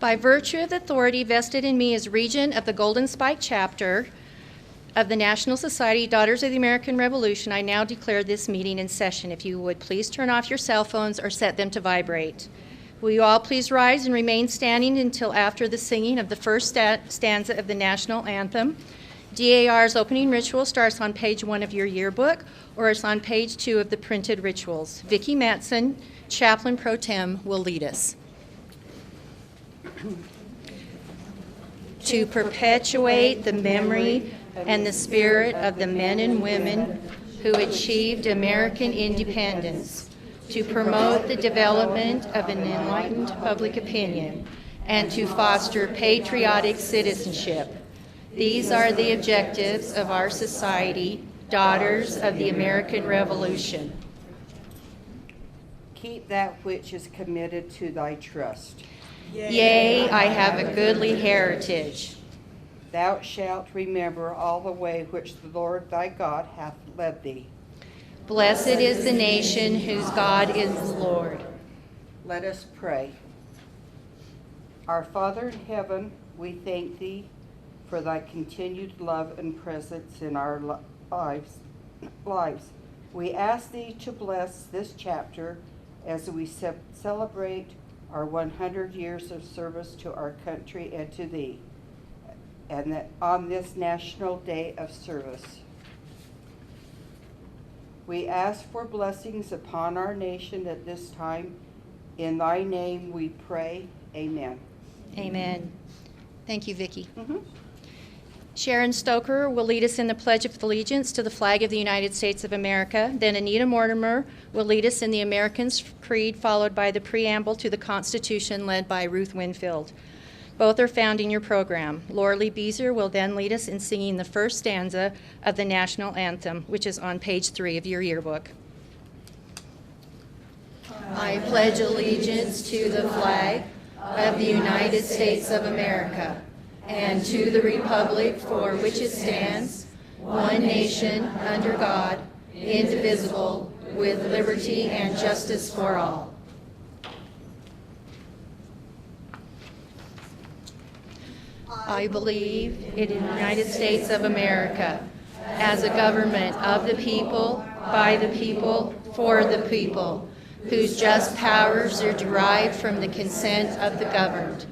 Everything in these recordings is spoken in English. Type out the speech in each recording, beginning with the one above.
By virtue of the authority vested in me as Regent of the Golden Spike Chapter of the National Society Daughters of the American Revolution, I now declare this meeting in session. If you would please turn off your cell phones or set them to vibrate. Will you all please rise and remain standing until after the singing of the first stanza of the national anthem. DAR's opening ritual starts on page 1 of your yearbook, or it's on page 2 of the printed rituals. Vicki Matson, Chaplain Pro Tem, will lead us. To perpetuate the memory and the spirit of the men and women who achieved American independence, to promote the development of an enlightened public opinion, and to foster patriotic citizenship. These are the objectives of our society, Daughters of the American Revolution. Keep that which is committed to thy trust. Yea, I have a goodly heritage. Thou shalt remember all the way which the Lord thy God hath led thee. Blessed is the nation whose God is the Lord. Let us pray. Our Father in heaven, we thank thee for thy continued love and presence in our lives. We ask thee to bless this chapter as we celebrate our 100 years of service to our country and to thee, and that on this National Day of Service. We ask for blessings upon our nation at this time. In thy name we pray. Amen. Amen. Thank you, Vicki. Sharon Stoker will lead us in the Pledge of Allegiance to the flag of the United States of America. Then Anita Mortimer will lead us in the American's Creed, followed by the preamble to the Constitution led by Ruth Winfield. Both are found in your program. Laura Lee Beezer will then lead us in singing the first stanza of the national anthem, which is on page 3 of your yearbook. I pledge allegiance to the flag of the United States of America and to the republic for which it stands, one nation, under God, indivisible, with liberty and justice for all. I believe in the United States of America as a government of the people, by the people, for the people, whose just powers are derived from the consent of the governed,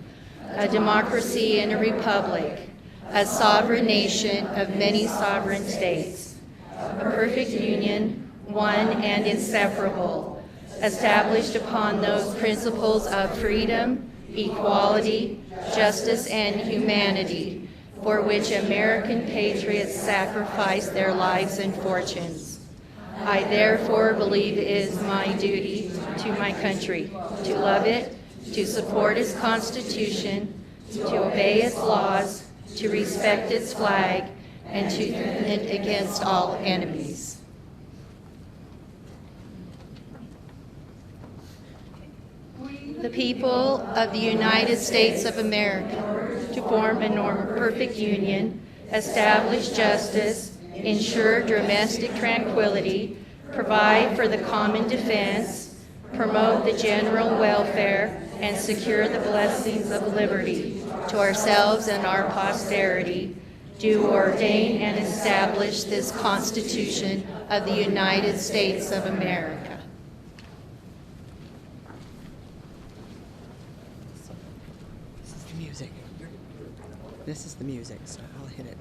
a democracy and a republic, a sovereign nation of many sovereign states, a perfect union, one and inseparable, established upon those principles of freedom, equality, justice, and humanity, for which American patriots sacrificed their lives and fortunes. I therefore believe it is my duty to my country to love it, to support its Constitution, to obey its laws, to respect its flag, and to defend against all enemies. The people of the United States of America, to form a perfect union, establish justice, ensure domestic tranquility, provide for the common defense, promote the general welfare, and secure the blessings of liberty to ourselves and our posterity, do ordain and establish this Constitution of the United States of America. This is the music. This is the music, so I'll hit it.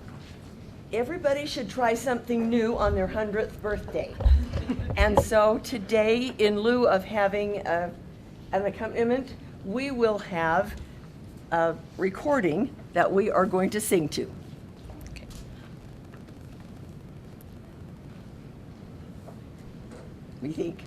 Everybody should try something new on their 100th birthday. And so today, in lieu of having an accompaniment, we will have a recording that we are going to sing to. Okay. We think.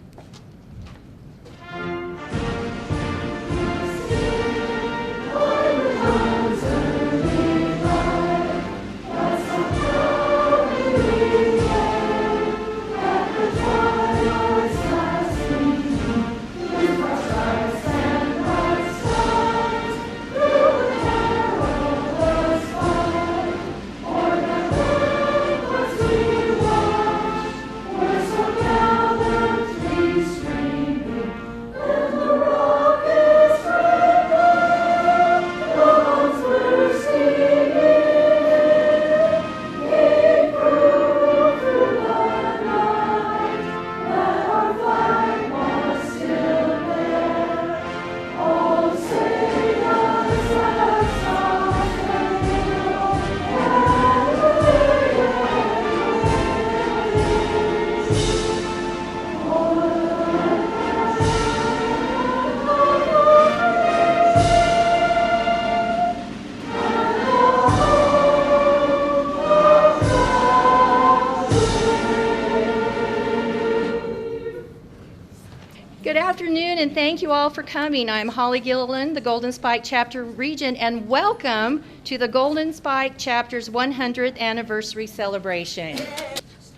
Good afternoon, and thank you all for coming. I'm Holly Gilliland, the Golden Spike Chapter Regent, and welcome to the Golden Spike Chapter's 100th anniversary celebration.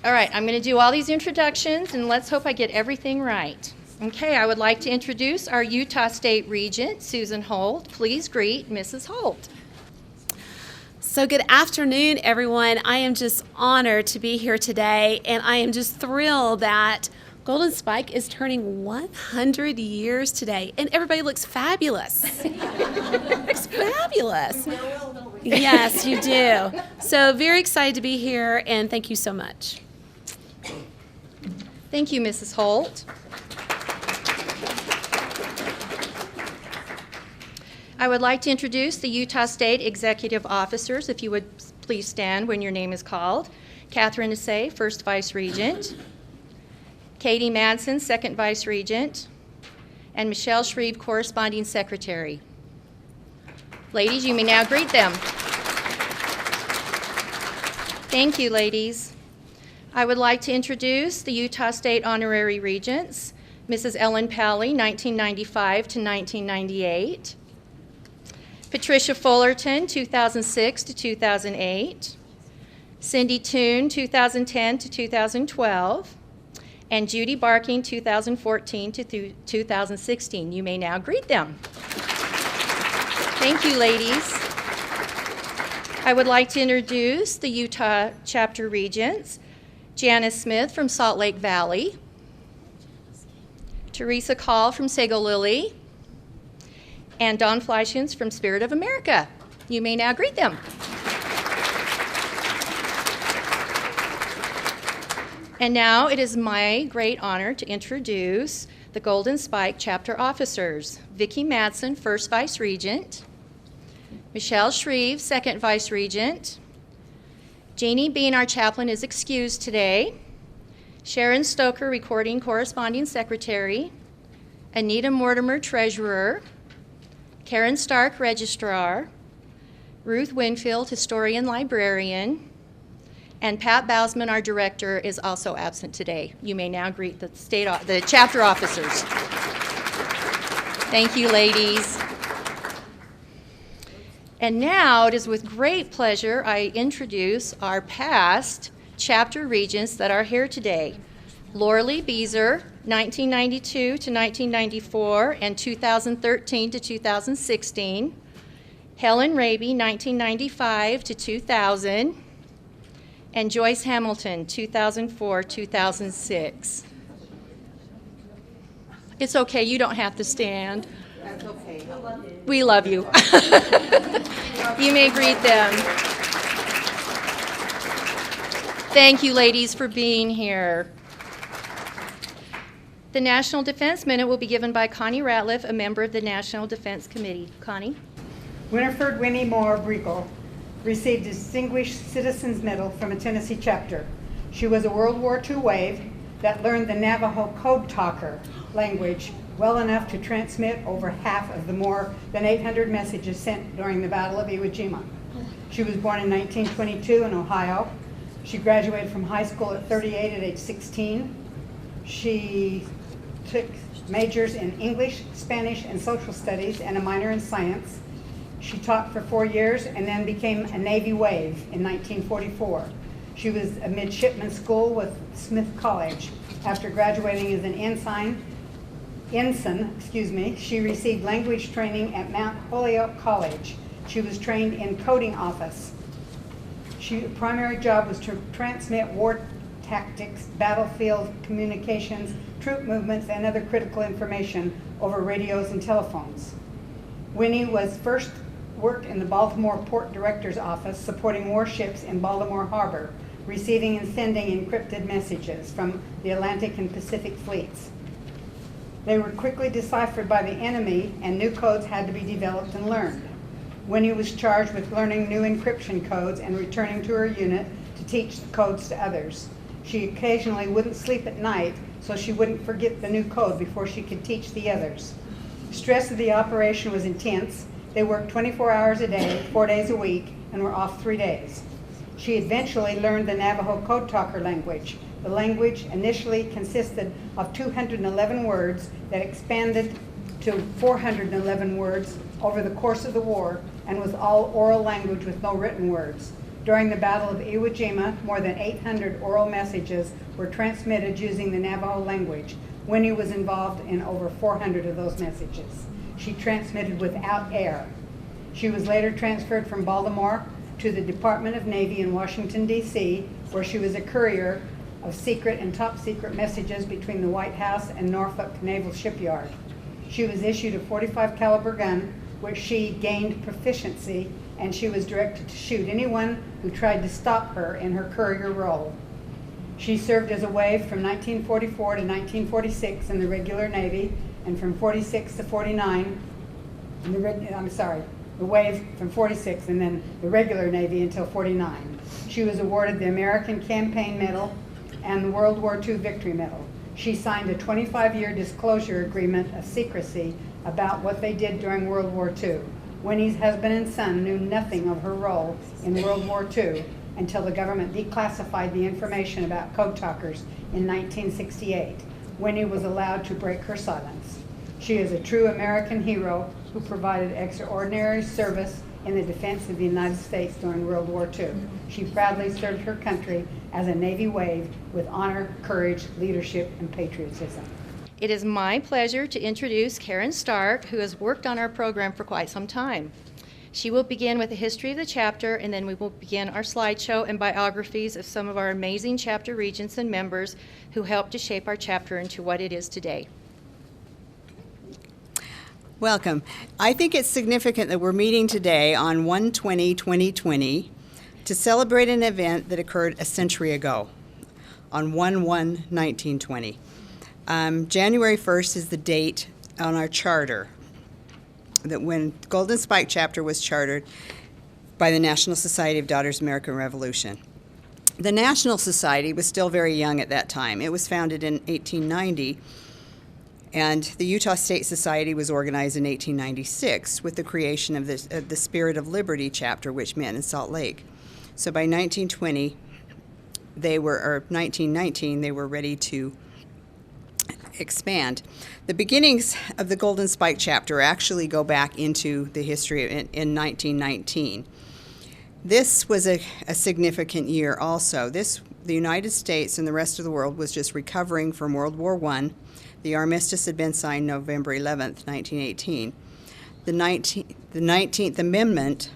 All right, I'm going to do all these introductions, and let's hope I get everything right. Okay, I would like to introduce our Utah State Regent, Susan Holt. Please greet Mrs. Holt. So good afternoon, everyone. I am just honored to be here today, and I am just thrilled that Golden Spike is turning 100 years today, and everybody looks fabulous. Looks fabulous. Yes, you do. So very excited to be here, and thank you so much. Thank you, Mrs. Holt. I would like to introduce the Utah State Executive Officers, if you would please stand when your name is called. Catherine Assay, First Vice Regent. Katie Madsen, Second Vice Regent. And Michelle Shreve, Corresponding Secretary. Ladies, you may now greet them. Thank you, ladies. I would like to introduce the Utah State Honorary Regents, Mrs. Ellen Pally, 1995 to 1998. Patricia Fullerton, 2006 to 2008. Cindy Toon, 2010 to 2012. And Judy Barking, 2014 to 2016. You may now greet them. Thank you, ladies. I would like to introduce the Utah Chapter Regents, Janice Smith from Salt Lake Valley, Teresa Call from Sago Lily, and Dawn Fleischens from Spirit of America. You may now greet them. And now it is my great honor to introduce the Golden Spike Chapter Officers. Vicki Madsen, First Vice Regent. Michelle Shreve, Second Vice Regent. Jeannie Bean, our chaplain, is excused today. Sharon Stoker, Recording Corresponding Secretary. Anita Mortimer, Treasurer. Karen Stark, Registrar. Ruth Winfield, Historian Librarian. And Pat Bausman, our director, is also absent today. You may now greet the chapter officers. Thank you, ladies. And now it is with great pleasure I introduce our past chapter regents that are here today. Lauralee Beezer, 1992 to 1994 and 2013 to 2016. Helen Raby, 1995 to 2000. And Joyce Hamilton, 2004-2006. It's okay, you don't have to stand. That's okay. We love you. You may greet them. Thank you, ladies, for being here. The National Defense Minute will be given by Connie Ratliff, a member of the National Defense Committee. Connie? Winifred Winnie Moore Briegel received Distinguished Citizens Medal from a Tennessee chapter. She was a World War II wave that learned the Navajo Code Talker language well enough to transmit over half of the more than 800 messages sent during the Battle of Iwo Jima. She was born in 1922 in Ohio. She graduated from high school at 38 at age 16. She took majors in English, Spanish, and social studies and a minor in science. She taught for 4 years and then became a Navy wave in 1944. She was a midshipman school with Smith College. After graduating as an ensign, she received language training at Mount Holyoke College. She was trained in coding office. Her primary job was to transmit war tactics, battlefield communications, troop movements, and other critical information over radios and telephones. Winnie was first worked in the Baltimore Port Director's Office supporting warships in Baltimore Harbor, receiving and sending encrypted messages from the Atlantic and Pacific fleets. They were quickly deciphered by the enemy and new codes had to be developed and learned. Winnie was charged with learning new encryption codes and returning to her unit to teach the codes to others. She occasionally wouldn't sleep at night so she wouldn't forget the new code before she could teach the others. The stress of the operation was intense. They worked 24 hours a day, 4 days a week, and were off 3 days. She eventually learned the Navajo Code Talker language, The language initially consisted of 211 words that expanded to 411 words over the course of the war and was all oral language with no written words. During the Battle of Iwo Jima, more than 800 oral messages were transmitted using the Navajo language. Winnie was involved in over 400 of those messages. She transmitted without air. She was later transferred from Baltimore to the Department of Navy in Washington, D.C., where she was a courier of secret and top secret messages between the White House and Norfolk Naval Shipyard. She was issued a .45 caliber gun, which she gained proficiency, and she was directed to shoot anyone who tried to stop her in her courier role. She served as a wave from 1944 to 1946 in the regular Navy, and from 46 to 49, the wave from 46 and then the regular Navy until 49. She was awarded the American Campaign Medal and the World War II Victory Medal. She signed a 25-year disclosure agreement of secrecy about what they did during World War II. Winnie's husband and son knew nothing of her role in World War II until the government declassified the information about code talkers in 1968. Winnie was allowed to break her silence. She is a true American hero who provided extraordinary service in the defense of the United States during World War II. She proudly served her country as a Navy wave with honor, courage, leadership, and patriotism. It is my pleasure to introduce Karen Stark, who has worked on our program for quite some time. She will begin with a history of the chapter, and then we will begin our slideshow and biographies of some of our amazing chapter regents and members who helped to shape our chapter into what it is today. Welcome. I think it's significant that we're meeting today on 1/20/2020 to celebrate an event that occurred a century ago, on 1/1/1920. January 1st is the date on our charter that when Golden Spike Chapter was chartered by the National Society of Daughters of the American Revolution. The National Society was still very young at that time. It was founded in 1890, and the Utah State Society was organized in 1896 with the creation of the Spirit of Liberty chapter, which met in Salt Lake. So by 1919, they were ready to expand. The beginnings of the Golden Spike chapter actually go back into the history in 1919. This was a significant year also. The United States and the rest of the world was just recovering from World War I. The armistice had been signed November 11th, 1918. The 19th Amendment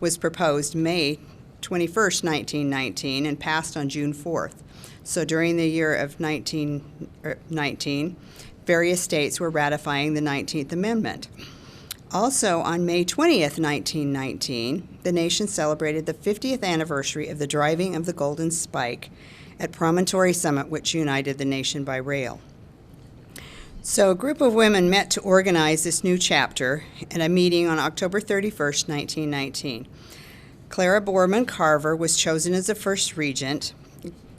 was proposed May 21st, 1919, and passed on June 4th. So during the year of 1919, various states were ratifying the 19th Amendment. Also, on May 20th, 1919, the nation celebrated the 50th anniversary of the driving of the Golden Spike at Promontory Summit, which united the nation by rail. So a group of women met to organize this new chapter at a meeting on October 31st, 1919. Clara Borman Carver was chosen as the first regent.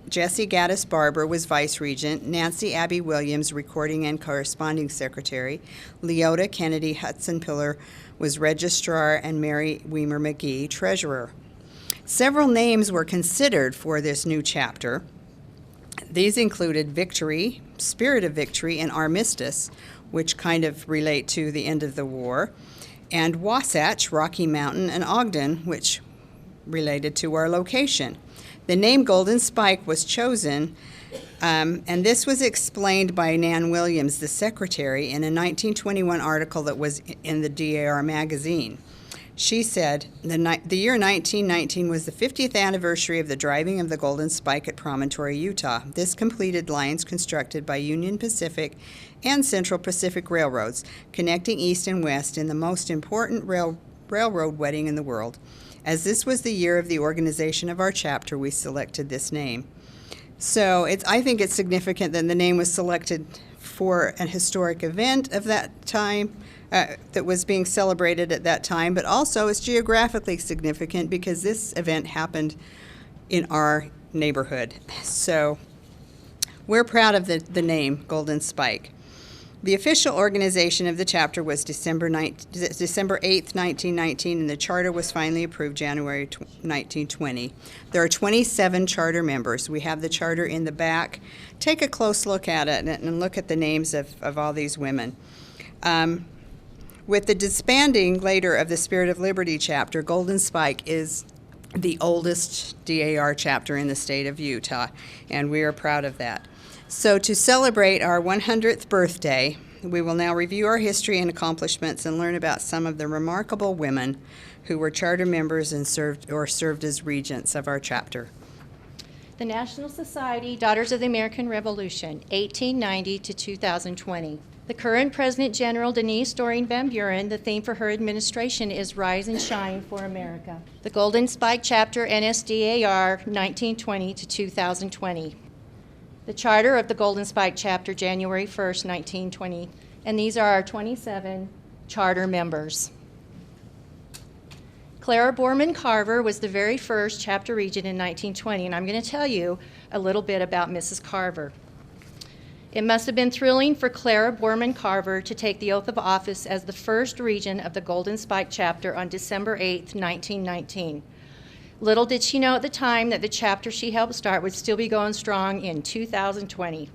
Jessie Gaddis Barber was vice regent. Nancy Abby Williams, recording and corresponding secretary. Leota Kennedy Hudson Pillar was registrar, and Mary Weimer McGee, treasurer. Several names were considered for this new chapter. These included Victory, Spirit of Victory, and Armistice, which kind of relate to the end of the war, and Wasatch, Rocky Mountain, and Ogden, which related to our location. The name Golden Spike was chosen, and this was explained by Nan Williams, the secretary, in a 1921 article that was in the DAR magazine. She said, the year 1919 was the 50th anniversary of the driving of the Golden Spike at Promontory, Utah. This completed lines constructed by Union Pacific and Central Pacific Railroads, connecting east and west in the most important railroad wedding in the world. As this was the year of the organization of our chapter, we selected this name. So I think it's significant that the name was selected for an historic event of that time, that was being celebrated at that time, but also it's geographically significant because this event happened in our neighborhood. So we're proud of the name Golden Spike. The official organization of the chapter was December 8th, 1919, and the charter was finally approved January 1920. There are 27 charter members. We have the charter in the back. Take a close look at it and look at the names of all these women. With the disbanding later of the Spirit of Liberty chapter, Golden Spike is the oldest DAR chapter in the state of Utah, and we are proud of that. So to celebrate our 100th birthday, we will now review our history and accomplishments and learn about some of the remarkable women who were charter members and served as regents of our chapter. The National Society Daughters of the American Revolution, 1890 to 2020. The current President General Denise Doreen Van Buren, the theme for her administration is Rise and Shine for America. The Golden Spike Chapter, NSDAR, 1920 to 2020. The Charter of the Golden Spike Chapter, January 1st, 1920. And these are our 27 charter members. Clara Borman Carver was the very first chapter regent in 1920, and I'm going to tell you a little bit about Mrs. Carver. It must have been thrilling for Clara Borman Carver to take the oath of office as the first regent of the Golden Spike Chapter on December 8th, 1919. Little did she know at the time that the chapter she helped start would still be going strong in 2020.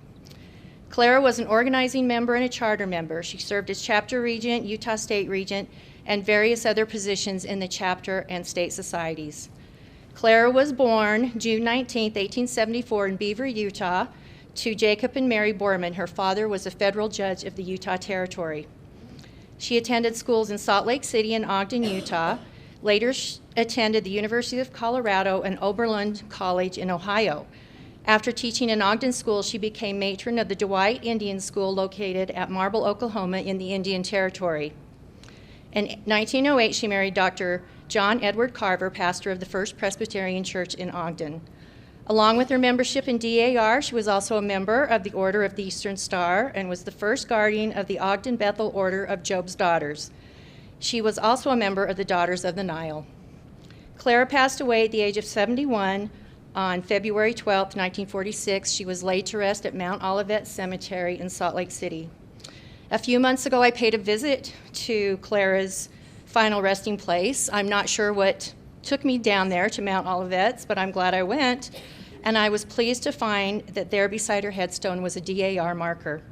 Clara was an organizing member and a charter member. She served as chapter regent, Utah State regent, and various other positions in the chapter and state societies. Clara was born June 19, 1874 in Beaver, Utah, to Jacob and Mary Borman. Her father was a federal judge of the Utah Territory. She attended schools in Salt Lake City and Ogden, Utah. Later attended the University of Colorado and Oberlin College in Ohio. After teaching in Ogden School, she became matron of the Dwight Indian School located at Marble, Oklahoma in the Indian Territory. In 1908, she married Dr. John Edward Carver, pastor of the First Presbyterian Church in Ogden. Along with her membership in DAR, she was also a member of the Order of the Eastern Star and was the first guardian of the Ogden Bethel Order of Job's Daughters. She was also a member of the Daughters of the Nile. Clara passed away at the age of 71 on February 12, 1946. She was laid to rest at Mount Olivet Cemetery in Salt Lake City. A few months ago, I paid a visit to Clara's final resting place. I'm not sure what took me down there to Mount Olivet, but I'm glad I went, and I was pleased to find that there beside her headstone was a DAR marker.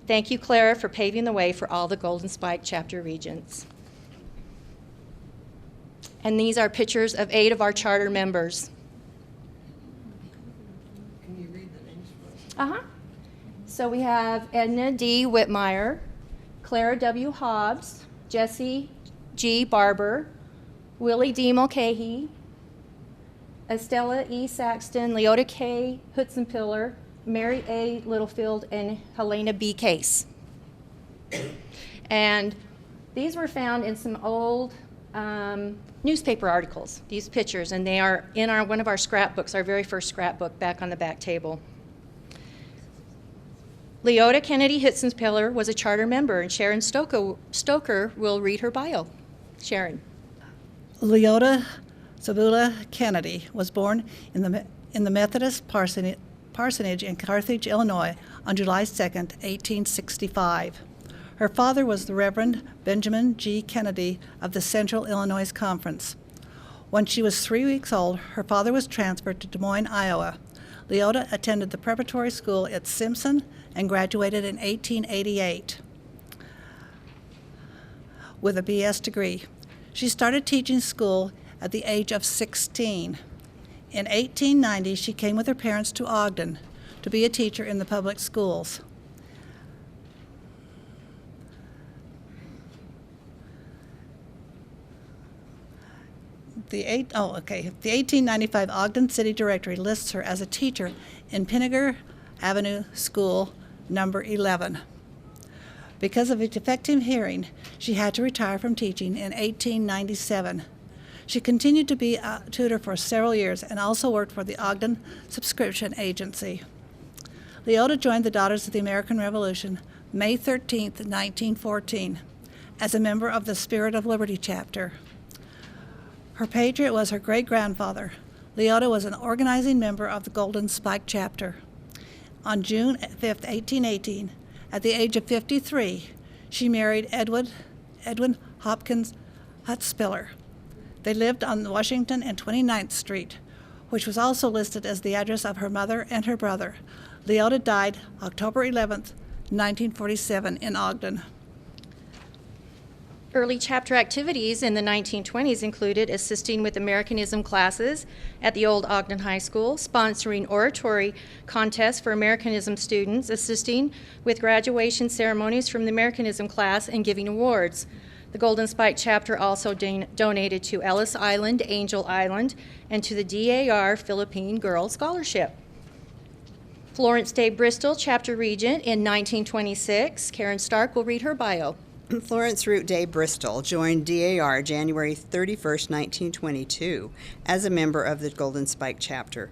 Thank you, Clara, for paving the way for all the Golden Spike chapter regents. And these are pictures of 8 of our charter members. Can you read the names for us? So we have Edna D. Whitmire, Clara W. Hobbs, Jesse G. Barber, Willie D. Mulcahy, Estella E. Saxton, Leota K. Hutzenpiller, Mary A. Littlefield, and Helena B. Case. And these were found in some old newspaper articles, these pictures, and they are in one of our scrapbooks, our very first scrapbook back on the back table. Leota Kennedy Hutzenpiller was a charter member, and Sharon Stoker will read her bio. Sharon. Leota Zabula Kennedy was born in the Methodist parsonage in Carthage, Illinois on July 2, 1865. Her father was the Reverend Benjamin G. Kennedy of the Central Illinois Conference. When she was 3 weeks old, her father was transferred to Des Moines, Iowa. Leota attended the preparatory school at Simpson and graduated in 1888 with a BS degree. She started teaching school at the age of 16. In 1890, she came with her parents to Ogden to be a teacher in the public schools. The 1895 Ogden City Directory lists her as a teacher in Pinnegar Avenue School, number 11. Because of a defective hearing, she had to retire from teaching in 1897. She continued to be a tutor for several years and also worked for the Ogden Subscription Agency. Leota joined the Daughters of the American Revolution May 13, 1914, as a member of the Spirit of Liberty chapter. Her patriot was her great-grandfather. Leota was an organizing member of the Golden Spike chapter. On June 5, 1818, At the age of 53, she married Edwin Hopkins Hutspiller. They lived on Washington and 29th Street, which was also listed as the address of her mother and her brother. Leota died October 11th, 1947 in Ogden. Early chapter activities in the 1920s included assisting with Americanism classes at the old Ogden High School, sponsoring oratory contests for Americanism students, assisting with graduation ceremonies from the Americanism class, and giving awards. The Golden Spike chapter also donated to Ellis Island, Angel Island, and to the DAR Philippine Girl Scholarship. Florence Day Bristol, chapter regent in 1926. Karen Stark will read her bio. Florence Root Day Bristol joined DAR January 31st, 1922, as a member of the Golden Spike chapter.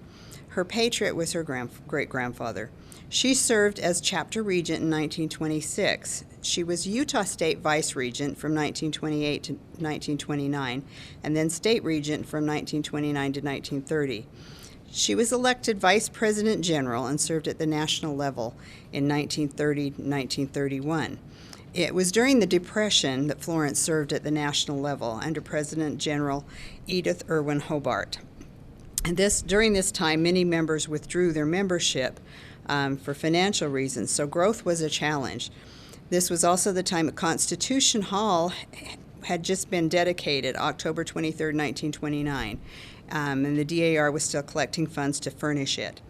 Her patriot was her great-grandfather. She served as chapter regent in 1926. She was Utah State Vice Regent from 1928 to 1929, and then State Regent from 1929 to 1930. She was elected Vice President General and served at the national level in 1930 to 1931. It was during the Depression that Florence served at the national level under President General Edith Irwin Hobart. And during this time, many members withdrew their membership for financial reasons, so growth was a challenge. This was also the time that Constitution Hall had just been dedicated, October 23, 1929, and the DAR was still collecting funds to furnish it.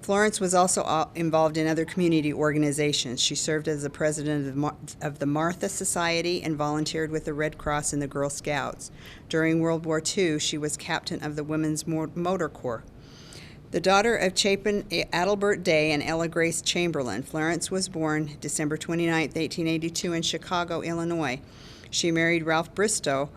Florence was also involved in other community organizations. She served as the president of the Martha Society and volunteered with the Red Cross and the Girl Scouts. During World War II, she was captain of the Women's Motor Corps. The daughter of Chapin Adelbert Day and Ella Grace Chamberlain, Florence was born December 29, 1882 in Chicago, Illinois. She married Ralph Bristol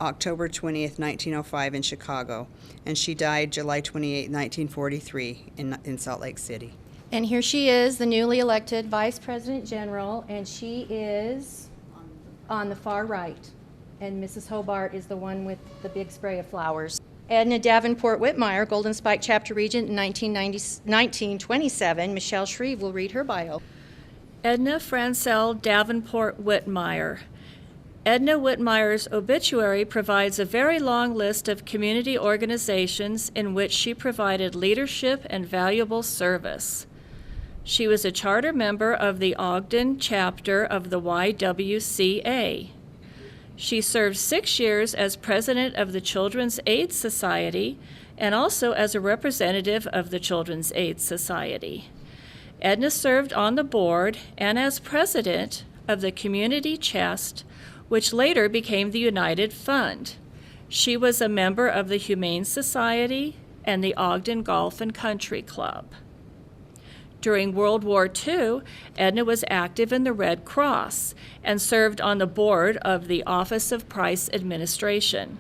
October 20th, 1905 in Chicago, and she died July 28, 1943 in Salt Lake City. And here she is, the newly elected Vice President General, and she is on the far right. And Mrs. Hobart is the one with the big spray of flowers. Edna Davenport Whitmire, Golden Spike Chapter Regent in 1927. Michelle Shreve will read her bio. Edna Francel Davenport Whitmire. Edna Whitmire's obituary provides a very long list of community organizations in which she provided leadership and valuable service. She was a charter member of the Ogden chapter of the YWCA. She served 6 years as president of the Children's Aid Society and also as a representative of the Children's Aid Society. Edna served on the board and as president of the Community Chest, which later became the United Fund. She was a member of the Humane Society and the Ogden Golf and Country Club. During World War II, Edna was active in the Red Cross and served on the board of the Office of Price Administration.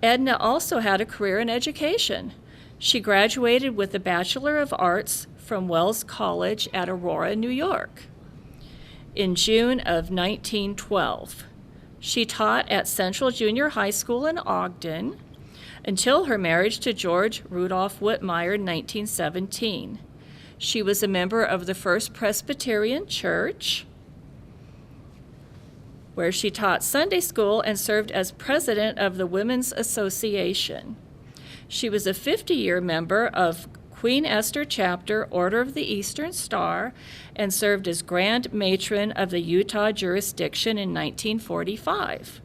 Edna also had a career in education. She graduated with a Bachelor of Arts from Wells College at Aurora, New York. In June of 1912. She taught at Central Junior High School in Ogden until her marriage to George Rudolph Whitmire in 1917. She was a member of the First Presbyterian Church, where she taught Sunday school and served as president of the Women's Association. She was a 50-year member of Queen Esther Chapter, Order of the Eastern Star, and served as Grand Matron of the Utah jurisdiction in 1945.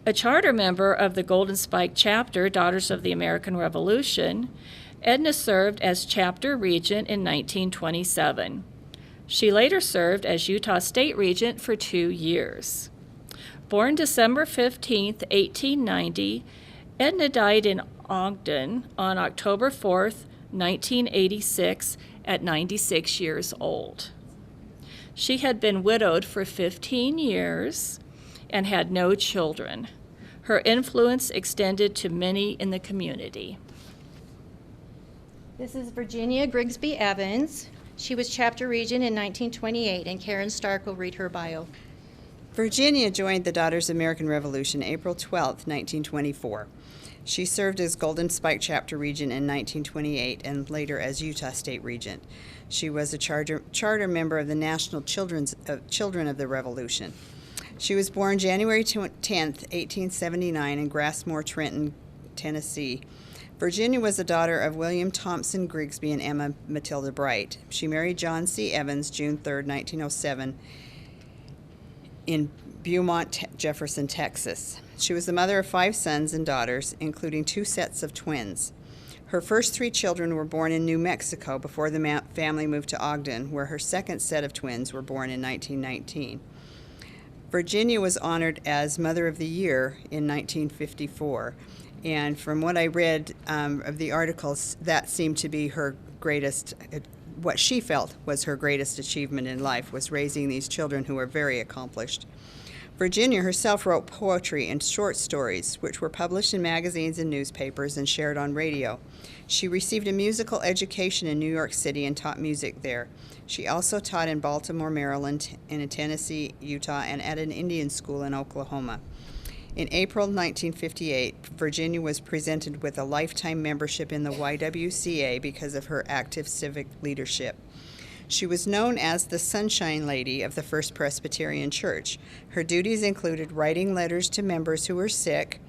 A charter member of the Golden Spike Chapter, Daughters of the American Revolution, Edna served as Chapter Regent in 1927. She later served as Utah State Regent for 2 years. Born December 15, 1890, Edna died in Ogden on October 4th, 1986, at 96 years old. She had been widowed for 15 years and had no children. Her influence extended to many in the community. This is Virginia Grigsby Evans. She was chapter regent in 1928, and Karen Stark will read her bio. Virginia joined the Daughters of the American Revolution April 12, 1924. She served as Golden Spike Chapter Regent in 1928 and later as Utah State Regent. She was a charter member of the National Children of the Revolution. She was born January 10th, 1879 in Grassmore, Trenton, Tennessee. Virginia was the daughter of William Thompson Grigsby and Emma Matilda Bright. She married John C. Evans June 3, 1907 in Beaumont, Jefferson, Texas. She was the mother of 5 sons and daughters, including 2 sets of twins. Her first 3 children were born in New Mexico before the family moved to Ogden, where her second set of twins were born in 1919. Virginia was honored as Mother of the Year in 1954, and from what I read of the articles, that seemed to be her greatest, what she felt was her greatest achievement in life, was raising these children who were very accomplished. Virginia herself wrote poetry and short stories, which were published in magazines and newspapers and shared on radio. She received a musical education in New York City and taught music there. She also taught in Baltimore, Maryland, in Tennessee, Utah, and at an Indian school in Oklahoma. In April 1958, Virginia was presented with a lifetime membership in the YWCA because of her active civic leadership. She was known as the Sunshine Lady of the First Presbyterian Church. Her duties included writing letters to members who were sick,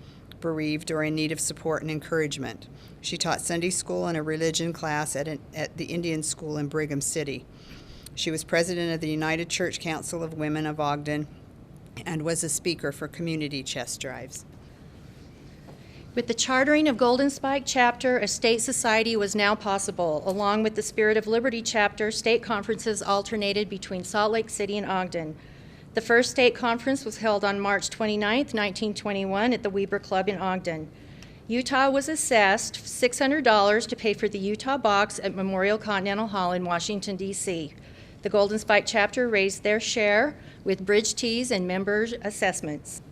bereaved, or in need of support and encouragement. She taught Sunday school and a religion class at the Indian School in Brigham City. She was president of the United Church Council of Women of Ogden and was a speaker for community chess drives. With the chartering of Golden Spike Chapter, a state society was now possible. Along with the Spirit of Liberty Chapter, state conferences alternated between Salt Lake City and Ogden. The first state conference was held on March 29, 1921 at the Weber Club in Ogden. Utah was assessed $600 to pay for the Utah box at Memorial Continental Hall in Washington, D.C. The Golden Spike Chapter raised their share with bridge teas and members' assessments.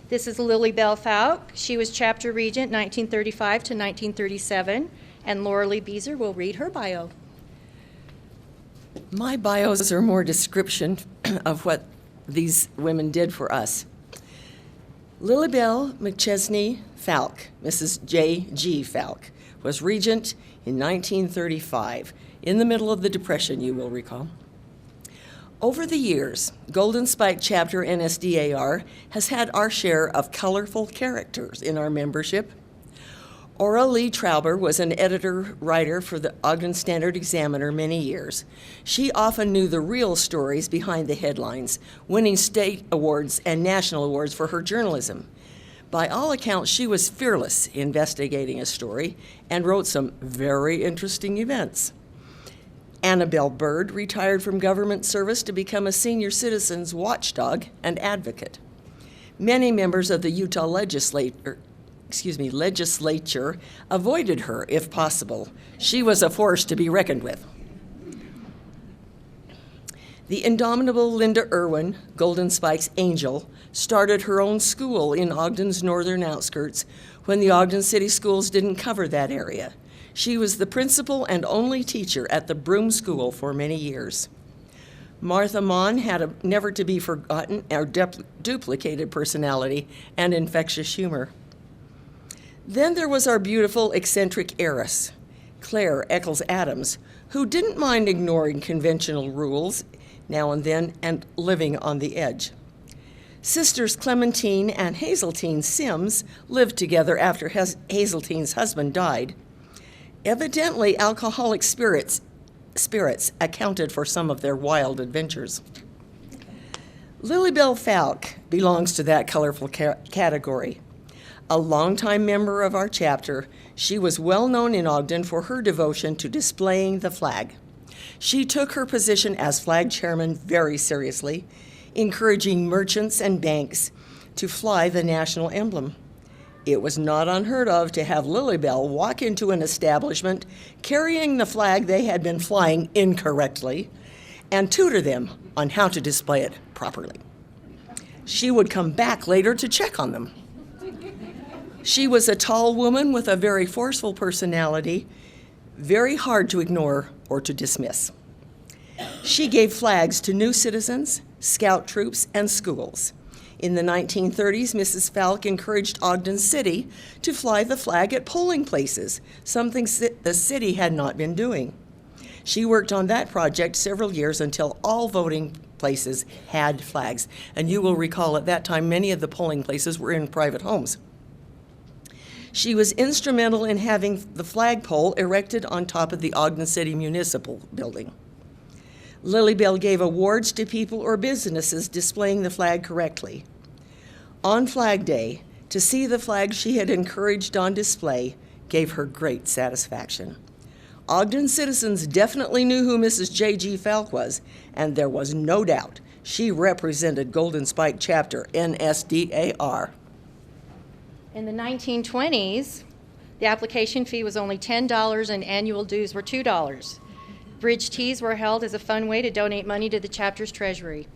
This is Lily Bell Falk. She was chapter regent 1935 to 1937, and Laura Lee Beezer will read her bio. My bios are more description of what these women did for us. Lilybell McChesney Falk, Mrs. J.G. Falk, was regent in 1935, in the middle of the Depression, you will recall. Over the years, Golden Spike Chapter NSDAR has had our share of colorful characters in our membership. Ora Lee Trauber was an editor-writer for the Ogden Standard Examiner many years. She often knew the real stories behind the headlines, winning state awards and national awards for her journalism. By all accounts, she was fearless investigating a story and wrote some very interesting events. Annabelle Bird retired from government service to become a senior citizens watchdog and advocate. Many members of the Utah legislature avoided her if possible. She was a force to be reckoned with. The indomitable Linda Irwin, Golden Spike's angel, started her own school in Ogden's northern outskirts when the Ogden City Schools didn't cover that area. She was the principal and only teacher at the Broome School for many years. Martha Mon had a never-to-be-forgotten or duplicated personality and infectious humor. Then there was our beautiful, eccentric heiress, Claire Eccles Adams, who didn't mind ignoring conventional rules now and then and living on the edge. Sisters Clementine and Hazeltine Sims lived together after Hazeltine's husband died. Evidently, alcoholic spirits accounted for some of their wild adventures. Lilybell Falk belongs to that colorful category. A longtime member of our chapter, she was well known in Ogden for her devotion to displaying the flag. She took her position as flag chairman very seriously, encouraging merchants and banks to fly the national emblem. It was not unheard of to have Lilybell walk into an establishment carrying the flag they had been flying incorrectly and tutor them on how to display it properly. She would come back later to check on them. She was a tall woman with a very forceful personality, very hard to ignore or to dismiss. She gave flags to new citizens, scout troops, and schools. In the 1930s, Mrs. Falk encouraged Ogden City to fly the flag at polling places, something the city had not been doing. She worked on that project several years until all voting places had flags. And you will recall at that time, many of the polling places were in private homes. She was instrumental in having the flagpole erected on top of the Ogden City Municipal Building. Lily Bell gave awards to people or businesses displaying the flag correctly. On Flag Day, to see the flag she had encouraged on display gave her great satisfaction. Ogden citizens definitely knew who Mrs. J.G. Falk was, and there was no doubt she represented Golden Spike Chapter, NSDAR. In the 1920s, the application fee was only $10 and annual dues were $2. Bridge teas were held as a fun way to donate money to the chapter's treasury.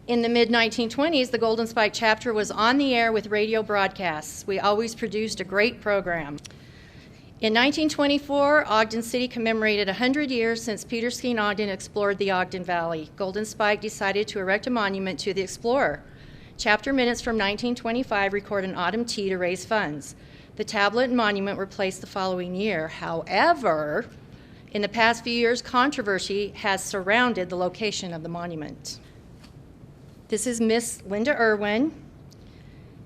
In the mid-1920s, the Golden Spike Chapter was on the air with radio broadcasts. We always produced a great program. In 1924, Ogden City commemorated 100 years since Peter Skeen Ogden explored the Ogden Valley. Golden Spike decided to erect a monument to the explorer. Chapter minutes from 1925 record an autumn tea to raise funds. The tablet and monument were placed the following year. However, in the past few years, controversy has surrounded the location of the monument. This is Miss Linda Irwin.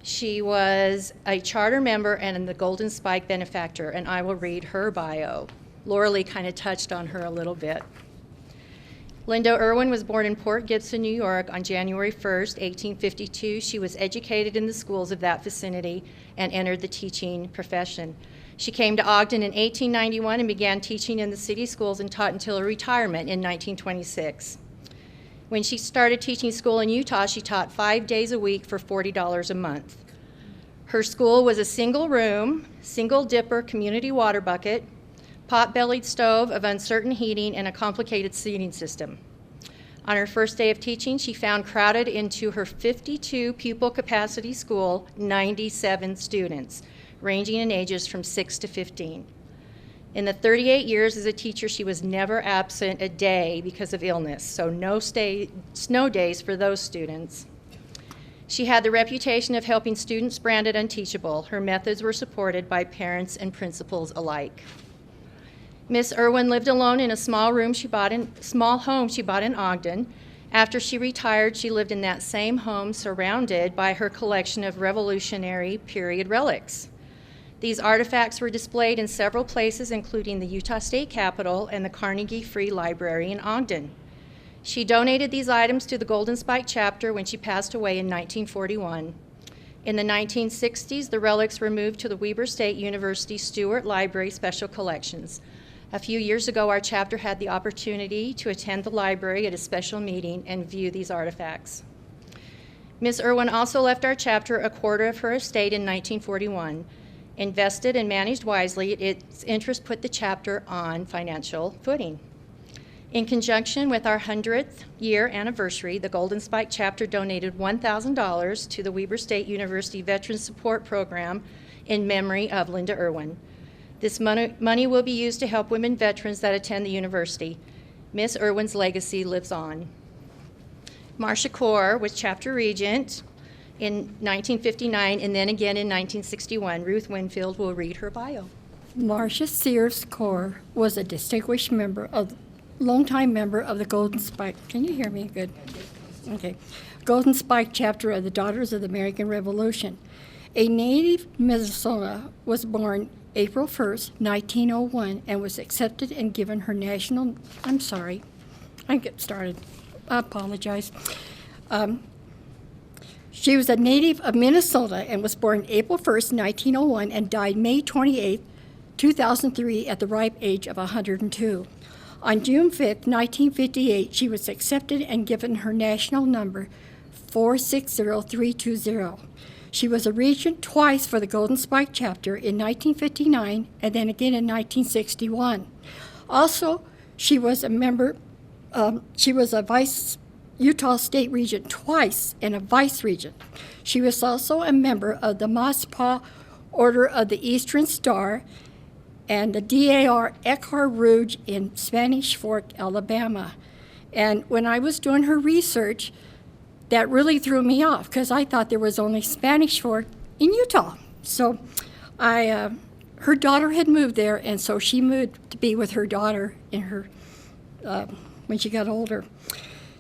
She was a charter member and the Golden Spike benefactor, and I will read her bio. Laura Lee kind of touched on her a little bit. Linda Irwin was born in Port Gibson, New York on January 1st, 1852. She was educated in the schools of that vicinity and entered the teaching profession. She came to Ogden in 1891 and began teaching in the city schools and taught until her retirement in 1926. When she started teaching school in Utah, she taught 5 days a week for $40 a month. Her school was a single room, single dipper community water bucket, pot-bellied stove of uncertain heating, and a complicated seating system. On her first day of teaching, she found crowded into her 52 pupil capacity school 97 students, ranging in ages from 6 to 15. In the 38 years as a teacher, she was never absent a day because of illness, so no snow days for those students. She had the reputation of helping students branded unteachable. Her methods were supported by parents and principals alike. Miss Irwin lived alone in a small home she bought in Ogden. After she retired, she lived in that same home surrounded by her collection of Revolutionary period relics. These artifacts were displayed in several places, including the Utah State Capitol and the Carnegie Free Library in Ogden. She donated these items to the Golden Spike Chapter when she passed away in 1941. In the 1960s, the relics were moved to the Weber State University Stewart Library Special Collections. A few years ago, our chapter had the opportunity to attend the library at a special meeting and view these artifacts. Ms. Irwin also left our chapter a quarter of her estate in 1941. Invested and managed wisely, its interest put the chapter on financial footing. In conjunction with our 100th year anniversary, the Golden Spike Chapter donated $1,000 to the Weber State University Veterans Support Program in memory of Linda Irwin. This money will be used to help women veterans that attend the university. Miss Irwin's legacy lives on. Marcia Core was chapter regent in 1959 and then again in 1961. Ruth Winfield will read her bio. Marcia Sears Core was a distinguished longtime member of the Golden Spike. Can you hear me? Good. Okay. Golden Spike Chapter of the Daughters of the American Revolution. A native Minnesota, was born April 1st, 1901, and was accepted and given her national. I'm sorry. I get started. I apologize. She was a native of Minnesota and was born April 1st, 1901, and died May 28, 2003, at the ripe age of 102. On June 5th, 1958, she was accepted and given her national number 460320. She was a regent twice for the Golden Spike Chapter in 1959 and then again in 1961. Also, she was a member, she was a Utah State Regent twice and a Vice Regent. She was also a member of the Maspa Order of the Eastern Star and the DAR Eckhart Rouge in Spanish Fork, Alabama. And when I was doing her research, that really threw me off because I thought there was only Spanish Fork in Utah. So her daughter had moved there, and so she moved to be with her daughter in her when she got older.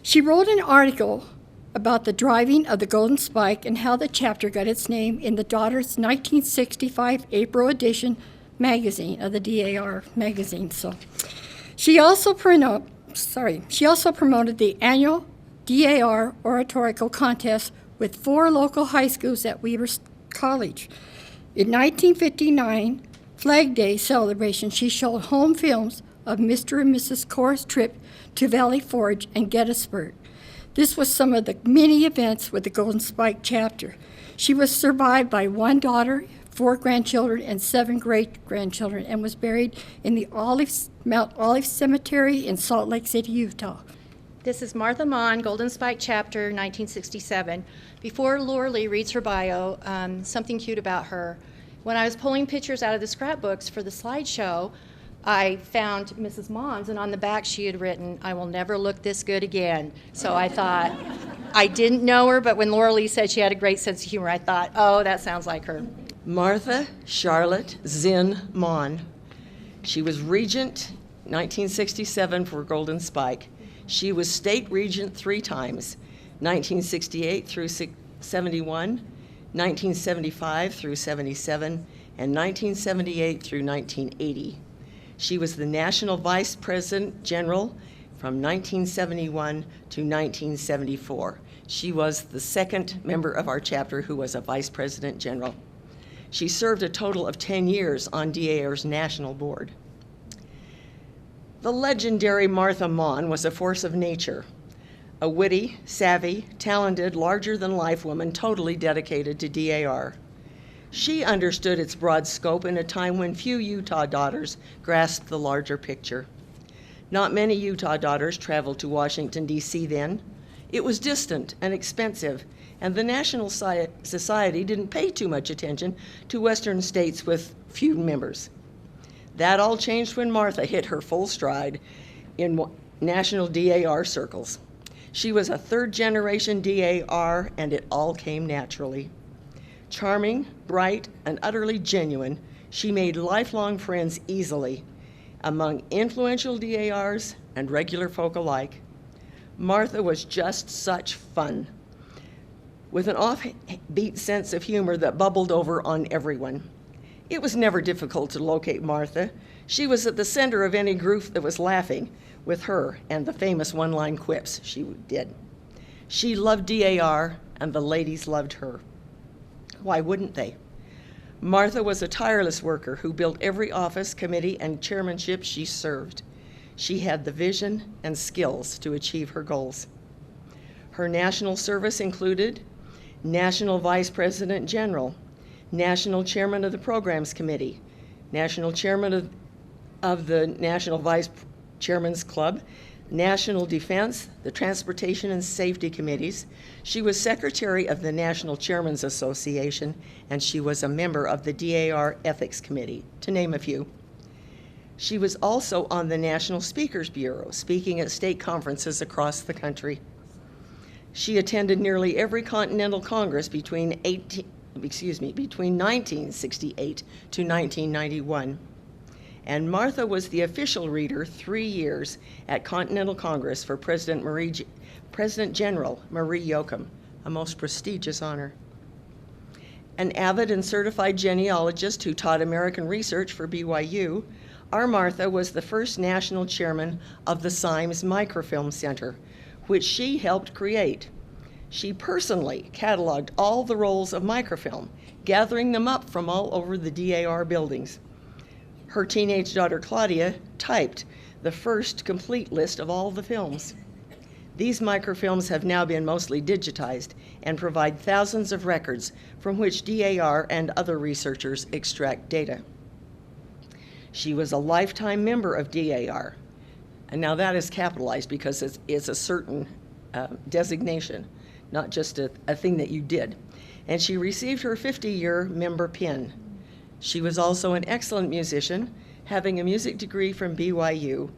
She wrote an article about the driving of the Golden Spike and how the chapter got its name in the daughter's 1965 April edition magazine of the DAR magazine. So she also promoted the annual DAR oratorical contest with 4 local high schools at Weber College. In 1959 Flag Day celebration, she showed home films of Mr. and Mrs. Corr's trip to Valley Forge and Gettysburg. This was some of the many events with the Golden Spike chapter. She was survived by 1 daughter, 4 grandchildren, and 7 great-grandchildren, and was buried in the Mount Olive Cemetery in Salt Lake City, Utah. This is Martha Mon, Golden Spike Chapter, 1967. Before Laura Lee reads her bio, something cute about her. When I was pulling pictures out of the scrapbooks for the slideshow, I found Mrs. Mons, and on the back she had written, "I will never look this good again." So I thought, I didn't know her, but when Laura Lee said she had a great sense of humor, I thought, oh, that sounds like her. Martha Charlotte Zinn Mon. She was regent 1967 for Golden Spike. She was state regent 3 times, 1968 through 71, 1975 through 77, and 1978 through 1980. She was the National Vice President General from 1971 to 1974. She was the 2nd member of our chapter who was a Vice President General. She served a total of 10 years on DAR's national board. The legendary Martha Mon was a force of nature, a witty, savvy, talented, larger-than-life woman totally dedicated to DAR. She understood its broad scope in a time when few Utah daughters grasped the larger picture. Not many Utah daughters traveled to Washington, D.C. then. It was distant and expensive, and the National Society didn't pay too much attention to Western states with few members. That all changed when Martha hit her full stride in national DAR circles. She was a 3rd-generation DAR, and it all came naturally. Charming, bright, and utterly genuine, she made lifelong friends easily among influential DARs and regular folk alike. Martha was just such fun, with an offbeat sense of humor that bubbled over on everyone. It was never difficult to locate Martha. She was at the center of any group that was laughing with her and the famous one-line quips she did. She loved DAR, and the ladies loved her. Why wouldn't they? Martha was a tireless worker who built every office, committee, and chairmanship she served. She had the vision and skills to achieve her goals. Her national service included National Vice President General, National Chairman of the Programs Committee, National Chairman of the National Vice Chairman's Club, National Defense, the Transportation and Safety Committees. She was Secretary of the National Chairman's Association, and she was a member of the DAR Ethics Committee, to name a few. She was also on the National Speakers Bureau, speaking at state conferences across the country. She attended nearly every Continental Congress between 1968 to 1991. And Martha was the official reader 3 years at Continental Congress for President General Marie Yoakum, a most prestigious honor. An avid and certified genealogist who taught American research for BYU, our Martha was the first national chairman of the Symes Microfilm Center, which she helped create. She personally cataloged all the rolls of microfilm, gathering them up from all over the DAR buildings. Her teenage daughter, Claudia, typed the first complete list of all the films. These microfilms have now been mostly digitized and provide thousands of records from which DAR and other researchers extract data. She was a lifetime member of DAR, and now that is capitalized because it's a certain designation, not just a thing that you did. And she received her 50-year member pin. She was also an excellent musician, having a music degree from BYU.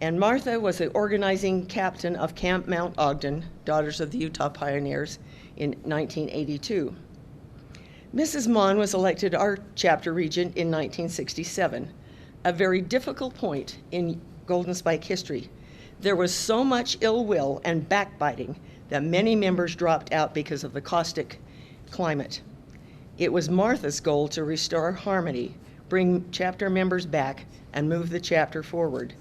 And Martha was the organizing captain of Camp Mount Ogden, Daughters of the Utah Pioneers, in 1982. Mrs. Mon was elected our chapter regent in 1967, a very difficult point in Golden Spike history. There was so much ill will and backbiting that many members dropped out because of the caustic climate. It was Martha's goal to restore harmony, bring chapter members back, and move the chapter forward.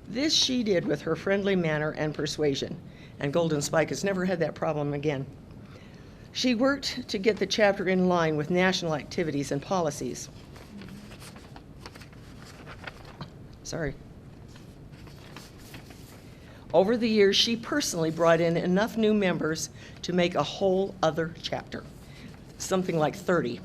This she did with her friendly manner and persuasion, and Golden Spike has never had that problem again. She worked to get the chapter in line with national activities and policies. Sorry. Over the years, she personally brought in enough new members to make a whole other chapter, something like 30.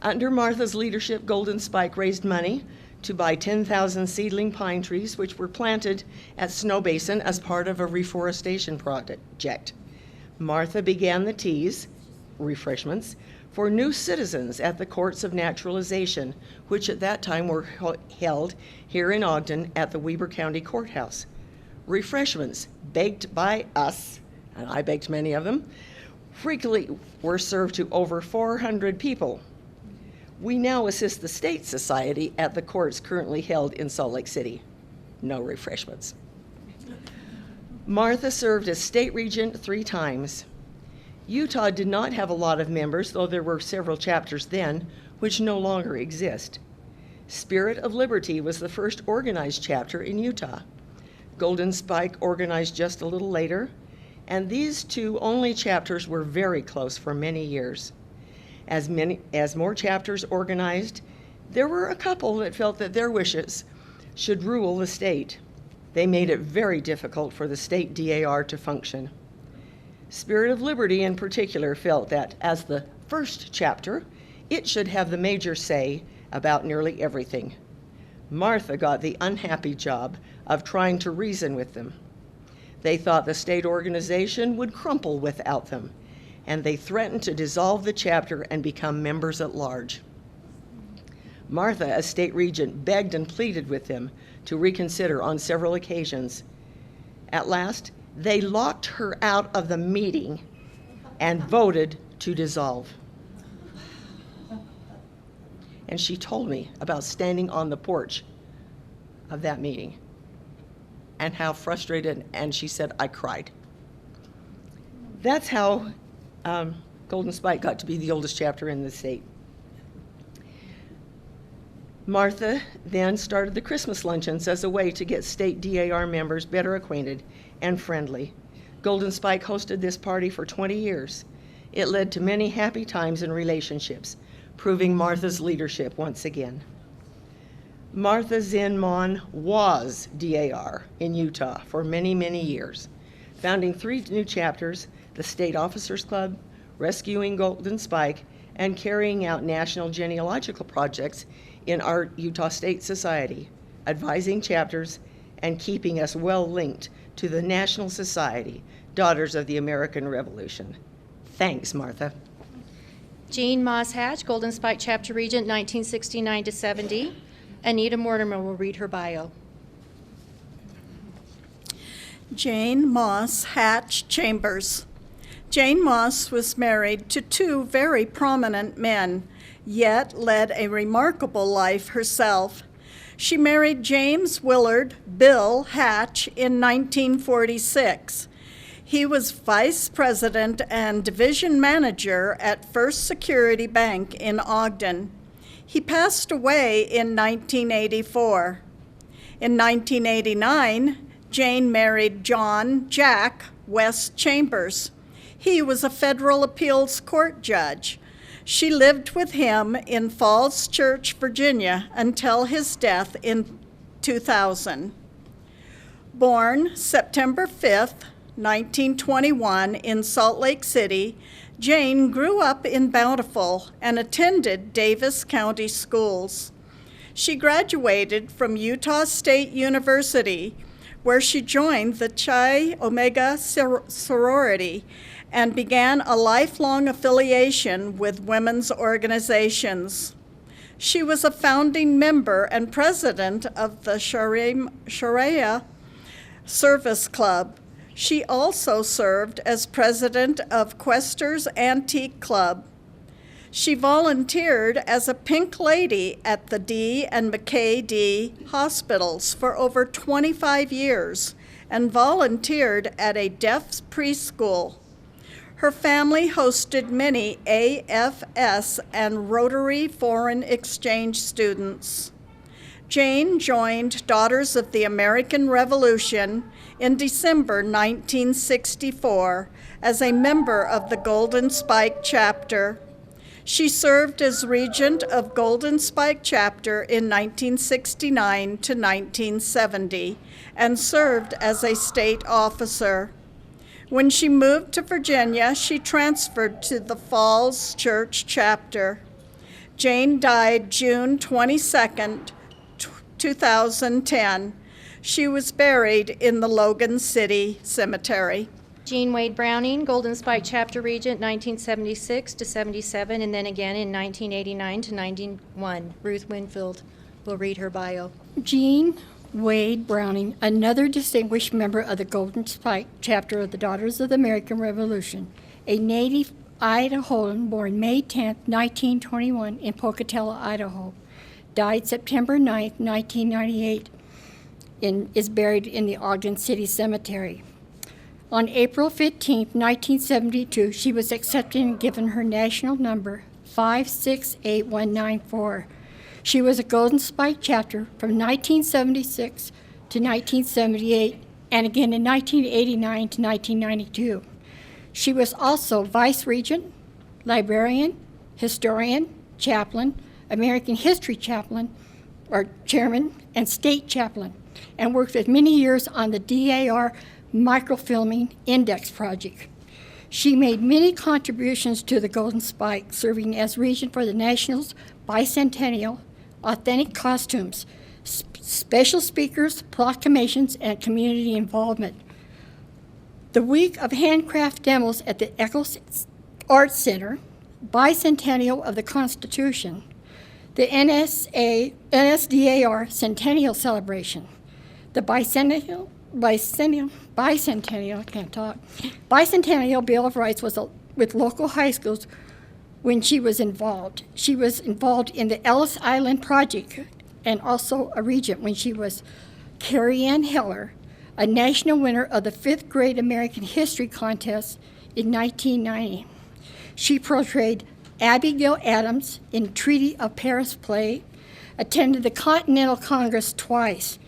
Under Martha's leadership, Golden Spike raised money to buy 10,000 seedling pine trees, which were planted at Snow Basin as part of a reforestation project. Martha began the teas, refreshments, for new citizens at the Courts of Naturalization, which at that time were held here in Ogden at the Weber County Courthouse. Refreshments baked by us, and I baked many of them, frequently were served to over 400 people. We now assist the State Society at the courts currently held in Salt Lake City. No refreshments. Martha served as state regent 3 times. Utah did not have a lot of members, though there were several chapters then, which no longer exist. Spirit of Liberty was the first organized chapter in Utah. Golden Spike organized just a little later, and these 2 only chapters were very close for many years. As more chapters organized, there were a couple that felt that their wishes should rule the state. They made it very difficult for the state DAR to function. Spirit of Liberty in particular felt that as the first chapter, it should have the major say about nearly everything. Martha got the unhappy job of trying to reason with them. They thought the state organization would crumple without them, and they threatened to dissolve the chapter and become members at large. Martha, as state regent, begged and pleaded with them to reconsider on several occasions. At last, they locked her out of the meeting and voted to dissolve. And she told me about standing on the porch of that meeting and how frustrated, and she said, I cried. That's how Golden Spike got to be the oldest chapter in the state. Martha then started the Christmas luncheons as a way to get state DAR members better acquainted and friendly. Golden Spike hosted this party for 20 years. It led to many happy times and relationships, proving Martha's leadership once again. Martha Zinn Mon was DAR in Utah for many, many years, founding 3 new chapters, the State Officers Club, Rescuing Golden Spike, and carrying out national genealogical projects in our Utah State Society, advising chapters and keeping us well linked to the National Society, Daughters of the American Revolution. Thanks, Martha. Jean Moss Hatch, Golden Spike Chapter Regent, 1969 to 70. Anita Mortimer will read her bio. Jane Moss Hatch Chambers. Jane Moss was married to 2 very prominent men, yet led a remarkable life herself. She married James Willard Bill Hatch in 1946. He was vice president and division manager at First Security Bank in Ogden. He passed away in 1984. In 1989, Jane married John Jack West Chambers. He was a federal appeals court judge. She lived with him in Falls Church, Virginia, until his death in 2000. Born September 5th, 1921 in Salt Lake City, Jane grew up in Bountiful and attended Davis County schools. She graduated from Utah State University, where she joined the Chi Omega sorority and began a lifelong affiliation with women's organizations. She was a founding member and president of the Sharia Service Club. She also served as president of Questers Antique Club. She volunteered as a Pink Lady at the D and McKay D hospitals for over 25 years and volunteered at a deaf preschool. Her family hosted many AFS and Rotary Foreign Exchange students. Jane joined Daughters of the American Revolution in December 1964 as a member of the Golden Spike chapter. She served as regent of Golden Spike chapter in 1969 to 1970 and served as a state officer. When she moved to Virginia, she transferred to the Falls Church chapter. Jane died June 22, 2010. She was buried in the Logan City Cemetery. Jean Wade Browning, Golden Spike Chapter Regent, 1976 to 77, and then again in 1989 to 91. Ruth Winfield will read her bio. Jean Wade Browning, another distinguished member of the Golden Spike chapter of the Daughters of the American Revolution, a native Idahoan born May 10, 1921 in Pocatello, Idaho, died September 9, 1998, is buried in the Ogden City Cemetery. On April 15, 1972, she was accepted and given her national number 568194. She was a Golden Spike chapter from 1976 to 1978 and again in 1989 to 1992. She was also vice regent, librarian, historian, chaplain, American history chaplain, or chairman, and state chaplain, and worked with many years on the DAR microfilming index project. She made many contributions to the Golden Spike, serving as regent for the Nationals Bicentennial, authentic costumes, special speakers, proclamations, and community involvement. The week of handcraft demos at the Eccles Arts Center, Bicentennial of the Constitution, the NSDAR Centennial Celebration, the Bicentennial Bill of Rights was with local high schools when she was involved. She was involved in the Ellis Island Project and also a regent when she was Carrie Ann Heller, a national winner of the 5th grade American History Contest in 1990. She portrayed Abigail Adams in Treaty of Paris play, attended the Continental Congress twice,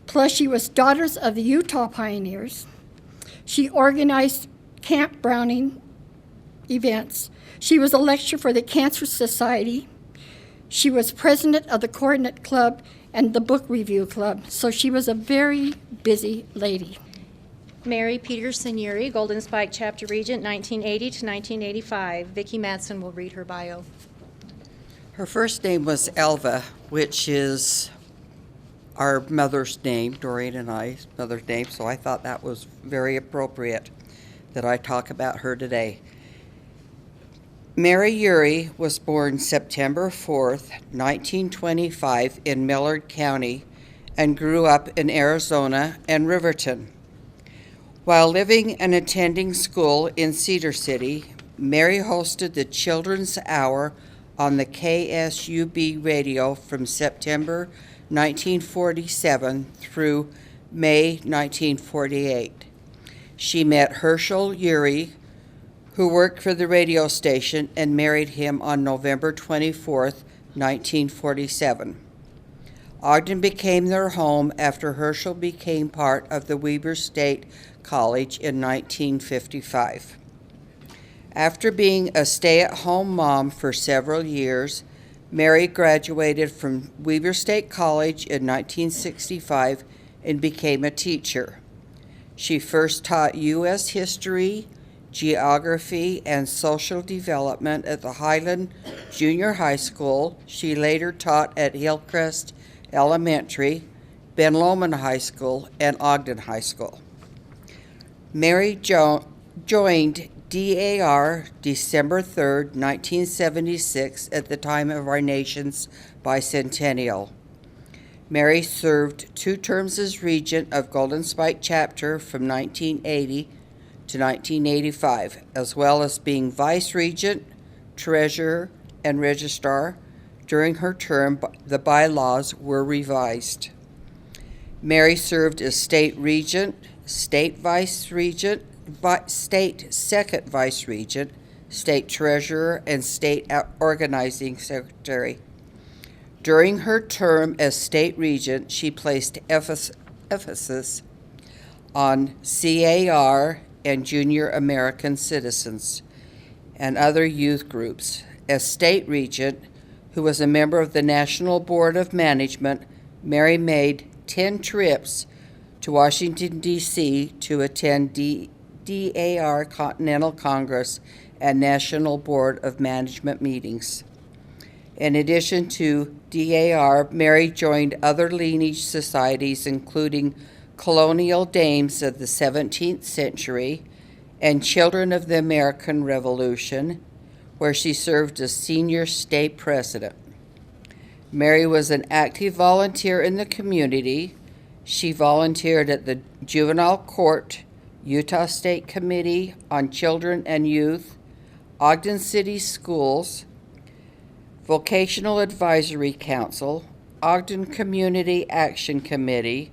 plus she was Daughters of the Utah Pioneers. She organized Camp Browning events. She was a lecturer for the Cancer Society. She was president of the Coordinate Club and the Book Review Club, so she was a very busy lady. Mary Peterson Urie, Golden Spike Chapter Regent, 1980 to 1985. Vicki Madsen will read her bio. Her first name was Elva, which is our mother's name, Doreen and I's mother's name, so I thought that was very appropriate that I talk about her today. Mary Urie was born September 4th, 1925 in Millard County and grew up in Arizona and Riverton. While living and attending school in Cedar City, Mary hosted the Children's Hour on the KSUB radio from September 1947 through May 1948. She met Herschel Urie, who worked for the radio station, and married him on November 24, 1947. Ogden became their home after Herschel became part of the Weber State College in 1955. After being a stay-at-home mom for several years, Mary graduated from Weber State College in 1965 and became a teacher. She first taught U.S. history, geography, and social development at the Highland Junior High School. She later taught at Hillcrest Elementary, Ben Lomond High School, and Ogden High School. Mary joined DAR December 3, 1976, at the time of our nation's bicentennial. Mary served 2 terms as regent of Golden Spike Chapter from 1980 to 1985, as well as being vice regent, treasurer, and registrar. During her term, the bylaws were revised. Mary served as state regent, state vice regent, state second vice regent, state treasurer, and state organizing secretary. During her term as state regent, she placed emphasis on CAR and Junior American Citizens and other youth groups. As state regent, who was a member of the National Board of Management, Mary made 10 trips to Washington, D.C. to attend DAR Continental Congress and National Board of Management meetings. In addition to DAR, Mary joined other lineage societies, including Colonial Dames of the 17th Century and Children of the American Revolution, where she served as senior state president. Mary was an active volunteer in the community. She volunteered at the Juvenile Court, Utah State Committee on Children and Youth, Ogden City Schools, Vocational Advisory Council, Ogden Community Action Committee,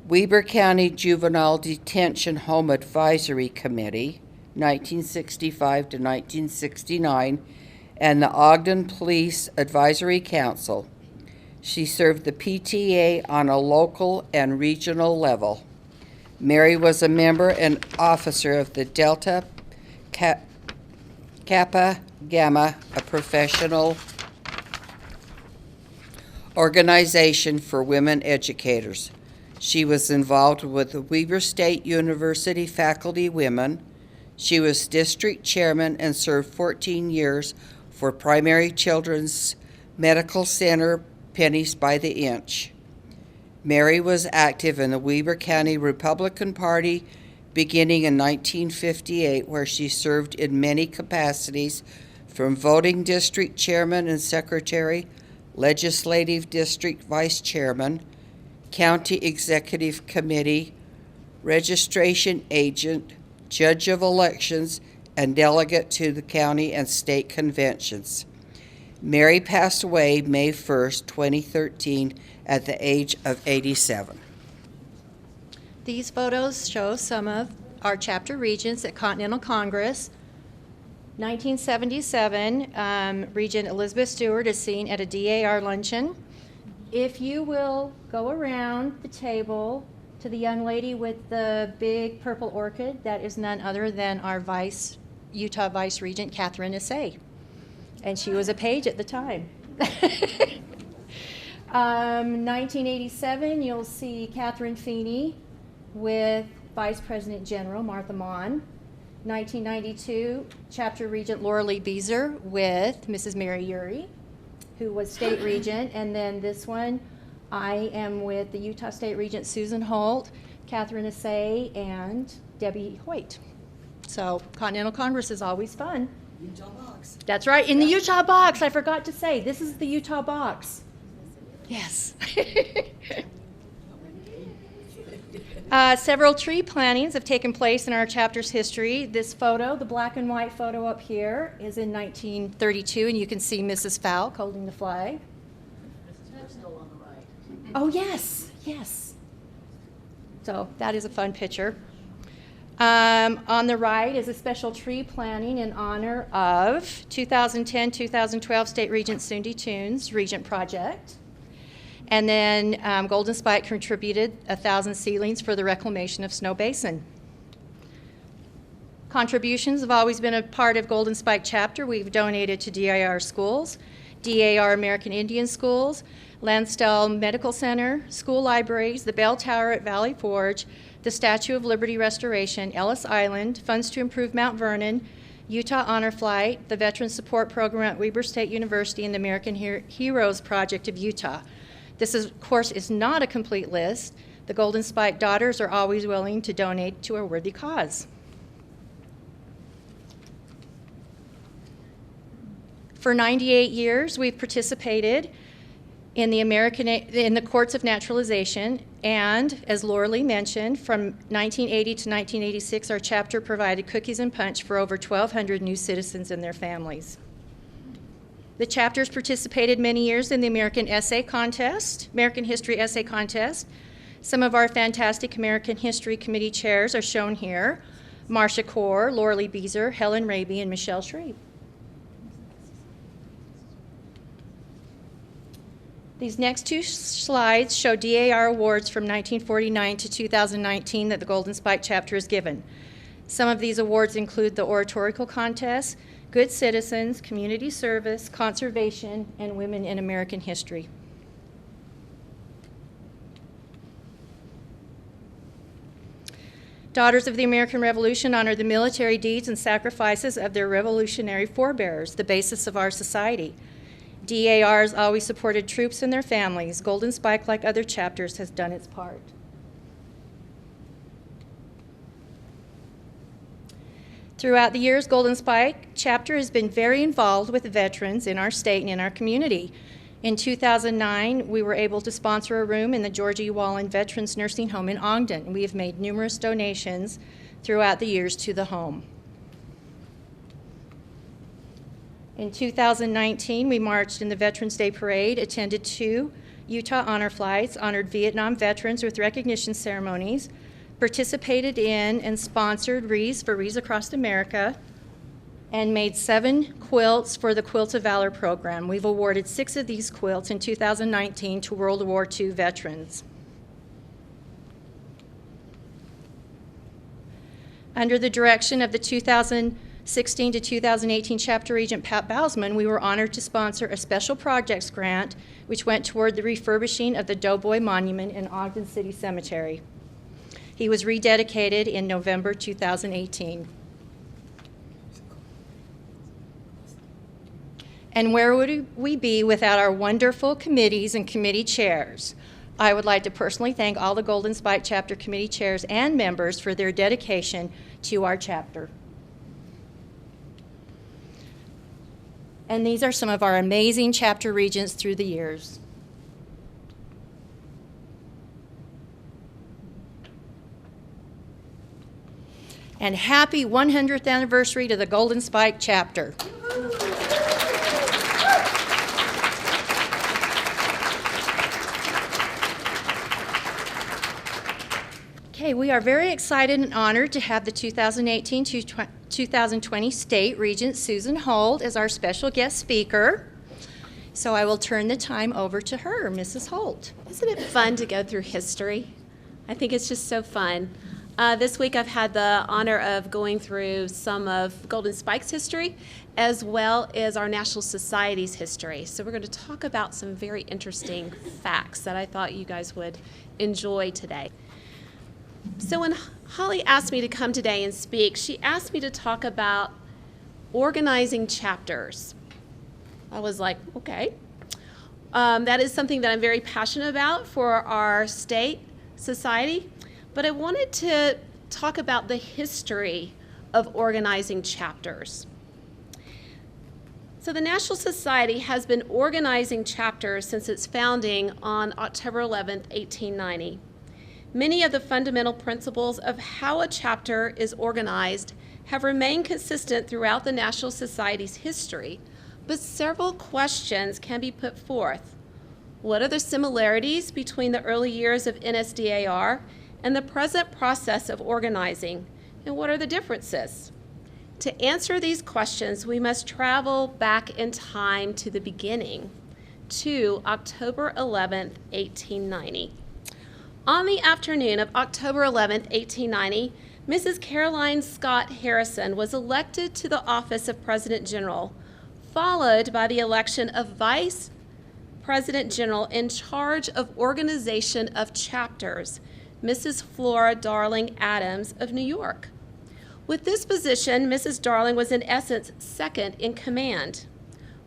Weber County Juvenile Detention Home Advisory Committee, 1965 to 1969, and the Ogden Police Advisory Council. She served the PTA on a local and regional level. Mary was a member and officer of the Delta Kappa Gamma, a professional organization for women educators. She was involved with the Weber State University Faculty Women. She was district chairman and served 14 years for Primary Children's Medical Center, Pennies by the Inch. Mary was active in the Weber County Republican Party beginning in 1958, where she served in many capacities, from voting district chairman and secretary, legislative district vice chairman, county executive committee, registration agent, judge of elections, and delegate to the county and state conventions. Mary passed away May 1st, 2013, at the age of 87. These photos show some of our chapter regents at Continental Congress. 1977, Regent Elizabeth Stewart is seen at a DAR luncheon. If you will go around the table to the young lady with the big purple orchid, that is none other than our Utah Vice Regent, Catherine Assay. And she was a page at the time. 1987, you'll see Catherine Feeney with Vice President General Martha Mon. 1992, Chapter Regent Laura Lee Beezer with Mrs. Mary Urey, who was State Regent. And then this one, I am with the Utah State Regent Susan Holt, Catherine Assay, and Debbie Hoyt. So Continental Congress is always fun. Utah box. That's right, in the Utah box. I forgot to say, this is the Utah box. Yes. Several tree plantings have taken place in our chapter's history. This photo, the black and white photo up here, is in 1932, and you can see Mrs. Falk holding the flag. Oh, yes, yes. So that is a fun picture. On the right is a special tree planting in honor of 2010-2012 State Regent Cindy Toon's Regent Project. And then Golden Spike contributed 1,000 seedlings for the reclamation of Snow Basin. Contributions have always been a part of Golden Spike chapter. We've donated to DIR schools, DAR American Indian schools, Lansdale Medical Center, school libraries, the Bell Tower at Valley Forge, the Statue of Liberty Restoration, Ellis Island, funds to improve Mount Vernon, Utah Honor Flight, the Veteran Support Program at Weber State University, and the American Heroes Project of Utah. This, of course, is not a complete list. The Golden Spike Daughters are always willing to donate to a worthy cause. For 98 years, we've participated in the courts of naturalization, and as Laura Lee mentioned, from 1980 to 1986, our chapter provided cookies and punch for over 1,200 new citizens and their families. The chapters participated many years in the American History Essay Contest. Some of our fantastic American History Committee chairs are shown here: Marcia Core, Laura Lee Beezer, Helen Raby, and Michelle Shreve. These next two slides show DAR awards from 1949 to 2019 that the Golden Spike chapter has given. Some of these awards include the Oratorical Contest, Good Citizens, Community Service, Conservation, and Women in American History. Daughters of the American Revolution honor the military deeds and sacrifices of their revolutionary forebears, the basis of our society. DAR has always supported troops and their families. Golden Spike, like other chapters, has done its part. Throughout the years, Golden Spike chapter has been very involved with veterans in our state and in our community. In 2009, we were able to sponsor a room in the George E. Wallen Veterans Nursing Home in Ogden. We have made numerous donations throughout the years to the home. In 2019, we marched in the Veterans Day Parade, attended 2 Utah honor flights, honored Vietnam veterans with recognition ceremonies, participated in and sponsored Wreaths for Wreaths Across America, and made 7 quilts for the Quilt of Valor program. We've awarded 6 of these quilts in 2019 to World War II veterans. Under the direction of the 2016 to 2018 Chapter Regent Pat Bousman, we were honored to sponsor a special projects grant which went toward the refurbishing of the Doughboy Monument in Ogden City Cemetery. He was rededicated in November 2018. And where would we be without our wonderful committees and committee chairs? I would like to personally thank all the Golden Spike Chapter committee chairs and members for their dedication to our chapter. And these are some of our amazing chapter regents through the years. And happy 100th anniversary to the Golden Spike chapter. Okay, we are very excited and honored to have the 2018-2020 State Regent Susan Holt as our special guest speaker. So I will turn the time over to her, Mrs. Holt. Isn't it fun to go through history? I think it's just so fun. This week I've had the honor of going through some of Golden Spike's history as well as our National Society's history. So we're going to talk about some very interesting facts that I thought you guys would enjoy today. So when Holly asked me to come today and speak, she asked me to talk about organizing chapters. I was like, okay. That is something that I'm very passionate about for our state society, but I wanted to talk about the history of organizing chapters. So the National Society has been organizing chapters since its founding on October 11th, 1890. Many of the fundamental principles of how a chapter is organized have remained consistent throughout the National Society's history, but several questions can be put forth. What are the similarities between the early years of NSDAR and the present process of organizing, and what are the differences? To answer these questions, we must travel back in time to the beginning, to October 11th, 1890. On the afternoon of October 11th, 1890, Mrs. Caroline Scott Harrison was elected to the office of President General, followed by the election of Vice President General in charge of organization of chapters, Mrs. Flora Darling Adams of New York. With this position, Mrs. Darling was in essence second in command.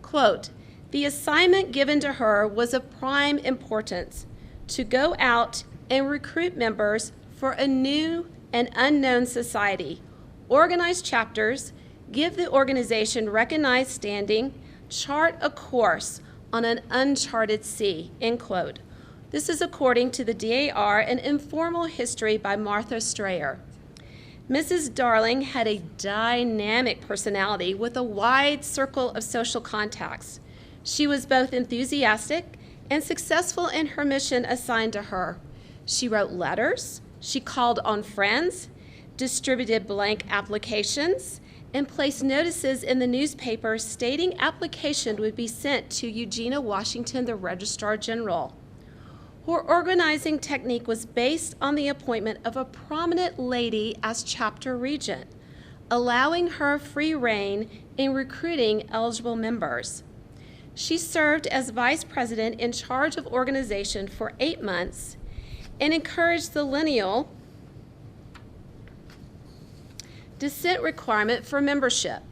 Quote, "The assignment given to her was of prime importance, to go out and recruit members for a new and unknown society, organize chapters, give the organization recognized standing, chart a course on an uncharted sea, end quote. This is according to the DAR, An Informal History by Martha Strayer. Mrs. Darling had a dynamic personality with a wide circle of social contacts. She was both enthusiastic and successful in her mission assigned to her. She wrote letters, she called on friends, distributed blank applications, and placed notices in the newspaper stating application would be sent to Eugenia Washington, the Registrar General. Her organizing technique was based on the appointment of a prominent lady as chapter regent, allowing her free rein in recruiting eligible members. She served as vice president in charge of organization for 8 months and encouraged the lineal descent requirement for membership.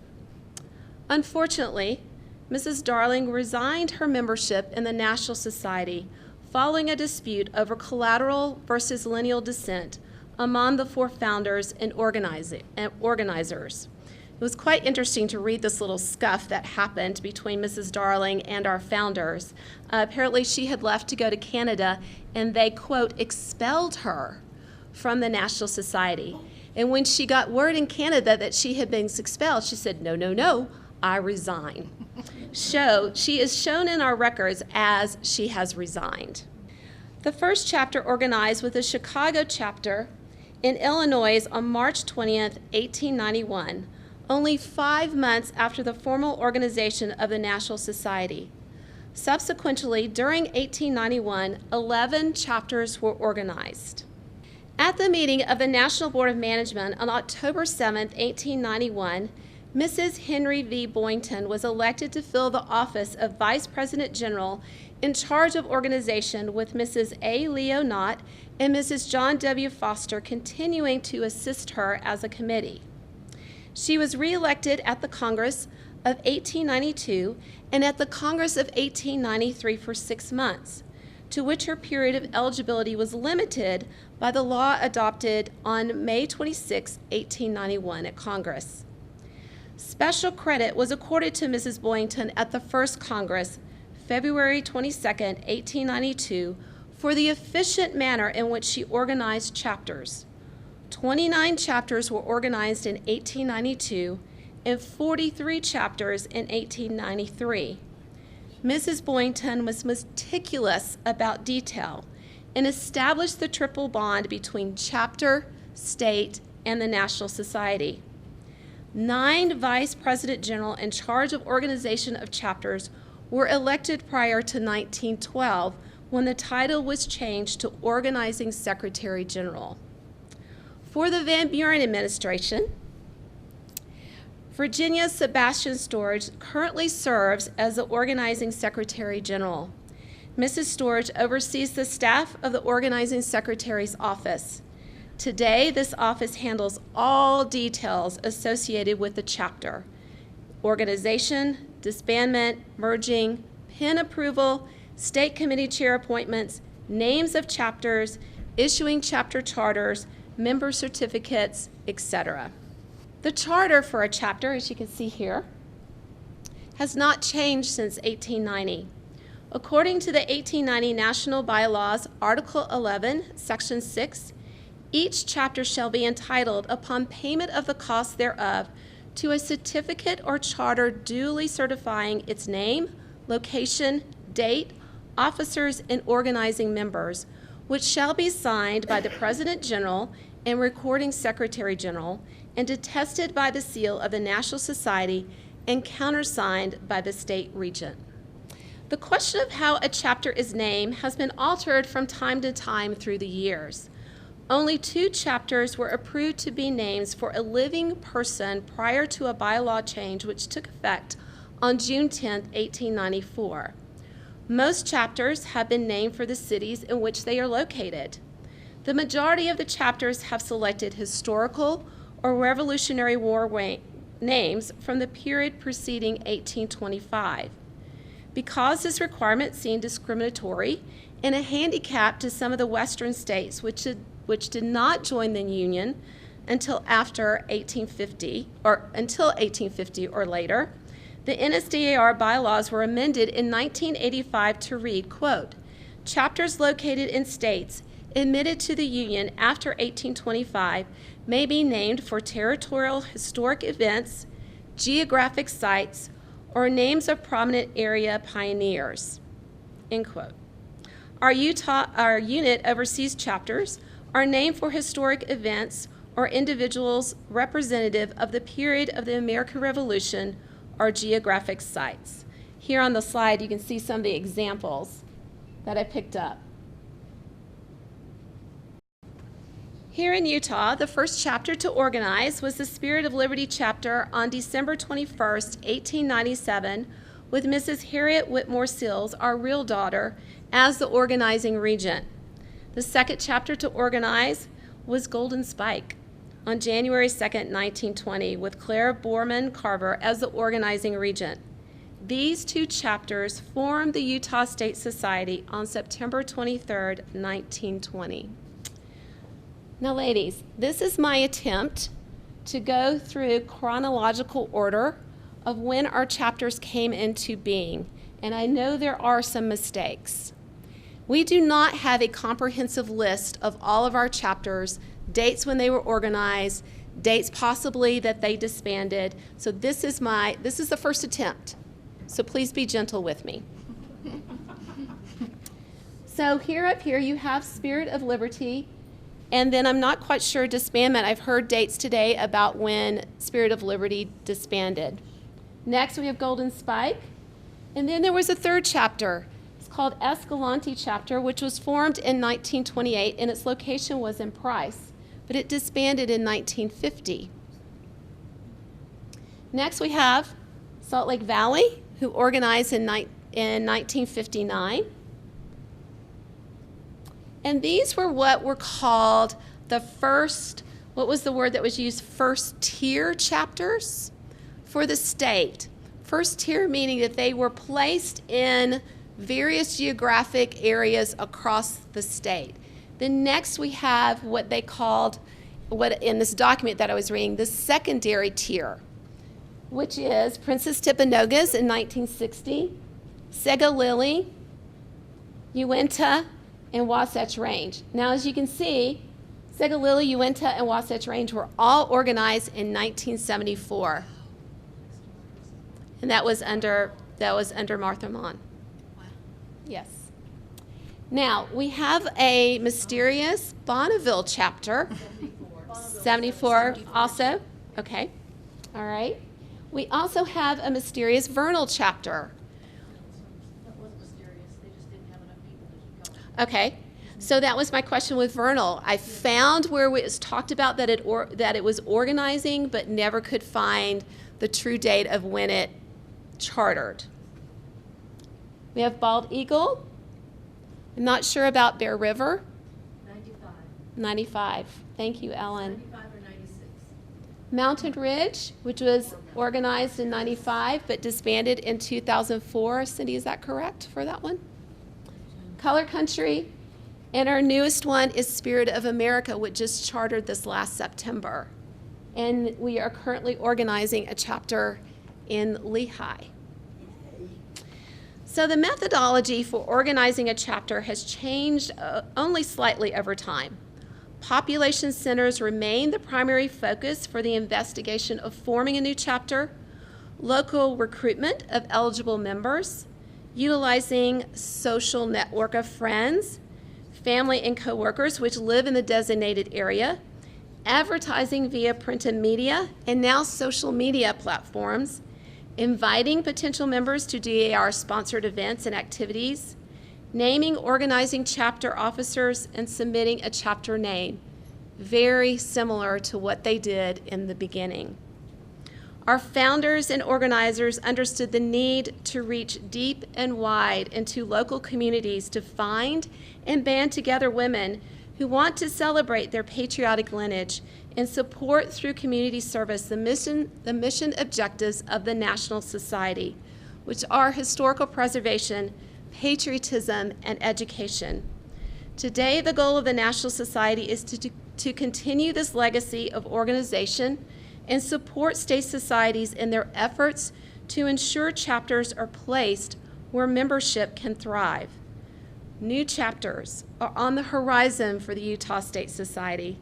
Unfortunately, Mrs. Darling resigned her membership in the National Society following a dispute over collateral versus lineal descent among the 4 founders and organizers. It was quite interesting to read this little scuff that happened between Mrs. Darling and our founders. Apparently she had left to go to Canada, and they, quote, expelled her from the National Society. And when she got word in Canada that she had been expelled, she said, no, no, no, I resign. She is shown in our records as she has resigned. The first chapter organized with the Chicago chapter in Illinois on March 20th, 1891, only 5 months after the formal organization of the National Society. Subsequently, during 1891, 11 chapters were organized. At the meeting of the National Board of Management on October 7, 1891, Mrs. Henry V. Boynton was elected to fill the office of Vice President General in charge of organization, with Mrs. A. Leo Knott and Mrs. John W. Foster continuing to assist her as a committee. She was reelected at the Congress of 1892 and at the Congress of 1893 for 6 months, to which her period of eligibility was limited by the law adopted on May 26, 1891 at Congress. Special credit was accorded to Mrs. Boynton at the first Congress, February 22, 1892, for the efficient manner in which she organized chapters. 29 chapters were organized in 1892 and 43 chapters in 1893. Mrs. Boynton was meticulous about detail and established the triple bond between chapter, state, and the National Society. 9 Vice President General in charge of organization of chapters were elected prior to 1912, when the title was changed to Organizing Secretary General. For the Van Buren administration, Virginia Sebastian Storage currently serves as the Organizing Secretary General. Mrs. Storage oversees the staff of the Organizing Secretary's office. Today, this office handles all details associated with the chapter: organization, disbandment, merging, PIN approval, state committee chair appointments, names of chapters, issuing chapter charters, member certificates, etc. The charter for a chapter, as you can see here, has not changed since 1890. According to the 1890 National Bylaws, Article 11, Section 6, each chapter shall be entitled, upon payment of the cost thereof, to a certificate or charter duly certifying its name, location, date, officers, and organizing members, which shall be signed by the President General and Recording Secretary General, and attested by the seal of the National Society and countersigned by the state regent. The question of how a chapter is named has been altered from time to time through the years. Only 2 chapters were approved to be names for a living person prior to a bylaw change which took effect on June 10, 1894. Most chapters have been named for the cities in which they are located. The majority of the chapters have selected historical or Revolutionary War names from the period preceding 1825. Because this requirement seemed discriminatory and a handicap to some of the western states which did not join the Union until after 1850 or later, The NSDAR bylaws were amended in 1985 to read, quote, "Chapters located in states admitted to the Union after 1825 may be named for territorial historic events, geographic sites, or names of prominent area pioneers," end quote. Our unit oversees chapters are named for historic events or individuals representative of the period of the American Revolution or geographic sites. Here on the slide, you can see some of the examples that I picked up. Here in Utah, the first chapter to organize was the Spirit of Liberty chapter on December 21st, 1897, with Mrs. Harriet Whitmore Sills, our real daughter, as the organizing regent. The second chapter to organize was Golden Spike on January 2nd, 1920, with Clara Borman Carver as the organizing regent. These two chapters formed the Utah State Society on September 23rd, 1920. Now, ladies, this is my attempt to go through chronological order of when our chapters came into being, and I know there are some mistakes. We do not have a comprehensive list of all of our chapters, dates when they were organized, dates possibly that they disbanded. So this is the first attempt. So please be gentle with me. So up here you have Spirit of Liberty, and then I'm not quite sure disbandment. I've heard dates today about when Spirit of Liberty disbanded. Next we have Golden Spike, and then there was a third chapter. It's called Escalante chapter, which was formed in 1928, and its location was in Price, but it disbanded in 1950. Next we have Salt Lake Valley, who organized in 1959. And these were what were called the first, what was the word that was used, first tier chapters for the state. First tier meaning that they were placed in various geographic areas across the state. Then next we have what they called, what in this document that I was reading, the secondary tier, which is Princess Timpanogos in 1960, Segalili, Uinta, and Wasatch Range. Now, as you can see, Segalili, Uinta, and Wasatch Range were all organized in 1974, and that was under Martha Mon. Yes. Now, we have a mysterious Bonneville chapter. 74 also? Okay. All right. We also have a mysterious Vernal chapter. That wasn't mysterious. They just didn't have enough people to keep going. Okay. So that was my question with Vernal. I found where it was talked about that it was organizing, but never could find the true date of when it chartered. We have Bald Eagle. I'm not sure about Bear River. 95. 95. Thank you, Ellen. 95 or 96. Mountain Ridge, which was organized in 95 but disbanded in 2004. Cindy, is that correct for that one? Color Country. And our newest one is Spirit of America, which just chartered this last September. And we are currently organizing a chapter in Lehigh. So the methodology for organizing a chapter has changed only slightly over time. Population centers remain the primary focus for the investigation of forming a new chapter, local recruitment of eligible members, utilizing social network of friends, family and coworkers which live in the designated area, advertising via print and media, and now social media platforms, inviting potential members to DAR-sponsored events and activities, naming organizing chapter officers, and submitting a chapter name, very similar to what they did in the beginning. Our founders and organizers understood the need to reach deep and wide into local communities to find and band together women who want to celebrate their patriotic lineage and support through community service the mission objectives of the National Society, which are historical preservation, patriotism, and education. Today, the goal of the National Society is to continue this legacy of organization and support state societies in their efforts to ensure chapters are placed where membership can thrive. New chapters are on the horizon for the Utah State Society.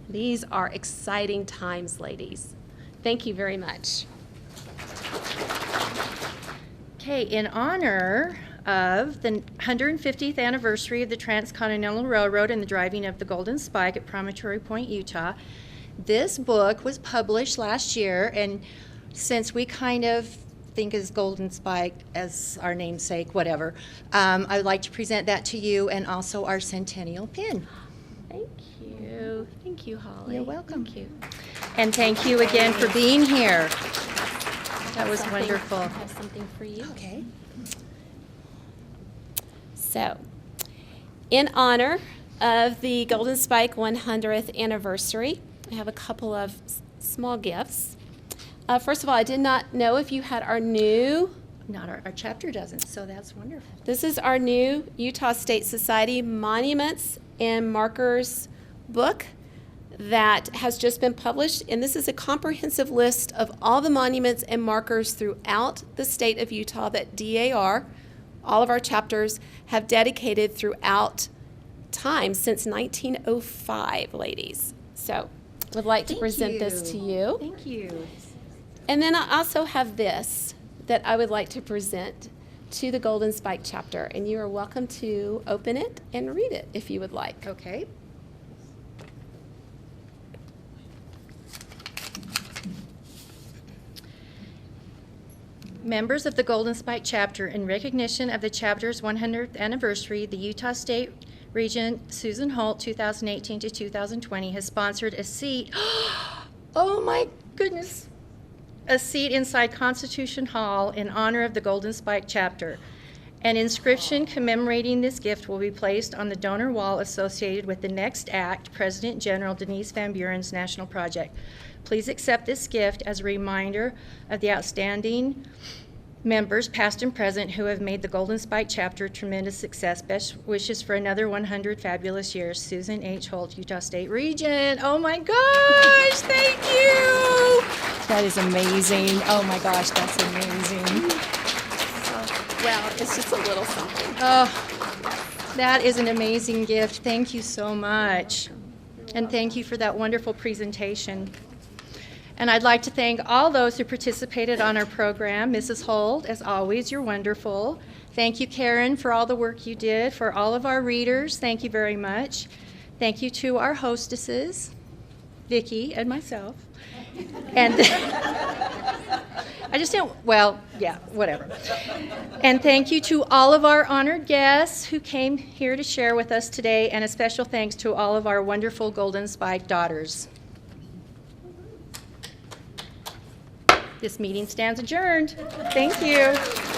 These are exciting times, ladies. Thank you very much. Okay, in honor of the 150th anniversary of the Transcontinental Railroad and the driving of the Golden Spike at Promontory Point, Utah, this book was published last year, and since we kind of think as Golden Spike as our namesake, whatever, I would like to present that to you and also our centennial pin. Thank you. Thank you, Holly. You're welcome. Thank you. And thank you again for being here. That was Something- wonderful. I have something for you. Okay. So, in honor of the Golden Spike 100th anniversary, I have a couple of small gifts. First of all, I did not know if you had our new, Not our chapter doesn't, so that's wonderful. this is our new Utah State Society Monuments and Markers book that has just been published, and this is a comprehensive list of all the monuments and markers throughout the state of Utah that DAR, all of our chapters, have dedicated throughout time since 1905, ladies. So, would like to present this to you. Thank you. And then I also have this that I would like to present to the Golden Spike chapter, and you are welcome to open it and read it if you would like. Okay. Members of the Golden Spike chapter, in recognition of the chapter's 100th anniversary, the Utah State Regent Susan Holt, 2018 to 2020, has sponsored a seat. Oh my goodness. A seat inside Constitution Hall in honor of the Golden Spike chapter. An inscription commemorating this gift will be placed on the donor wall associated with the Next Act, President General Denise Van Buren's national project. Please accept this gift as a reminder of the outstanding members, past and present, who have made the Golden Spike chapter a tremendous success. Best wishes for another 100 fabulous years. Susan H. Holt, Utah State Regent. Oh my gosh, thank you. That is amazing. Oh my gosh, that's amazing. Well, it's just a little something. Oh, that is an amazing gift. Thank you so much. And thank you for that wonderful presentation. And I'd like to thank all those who participated on our program. Mrs. Holt, as always, you're wonderful. Thank you, Karen, for all the work you did. For all of our readers, thank you very much. Thank you to our hostesses, Vicki and myself. And I just don't, well, yeah, whatever. And thank you to all of our honored guests who came here to share with us today, and a special thanks to all of our wonderful Golden Spike daughters. This meeting stands adjourned. Thank you.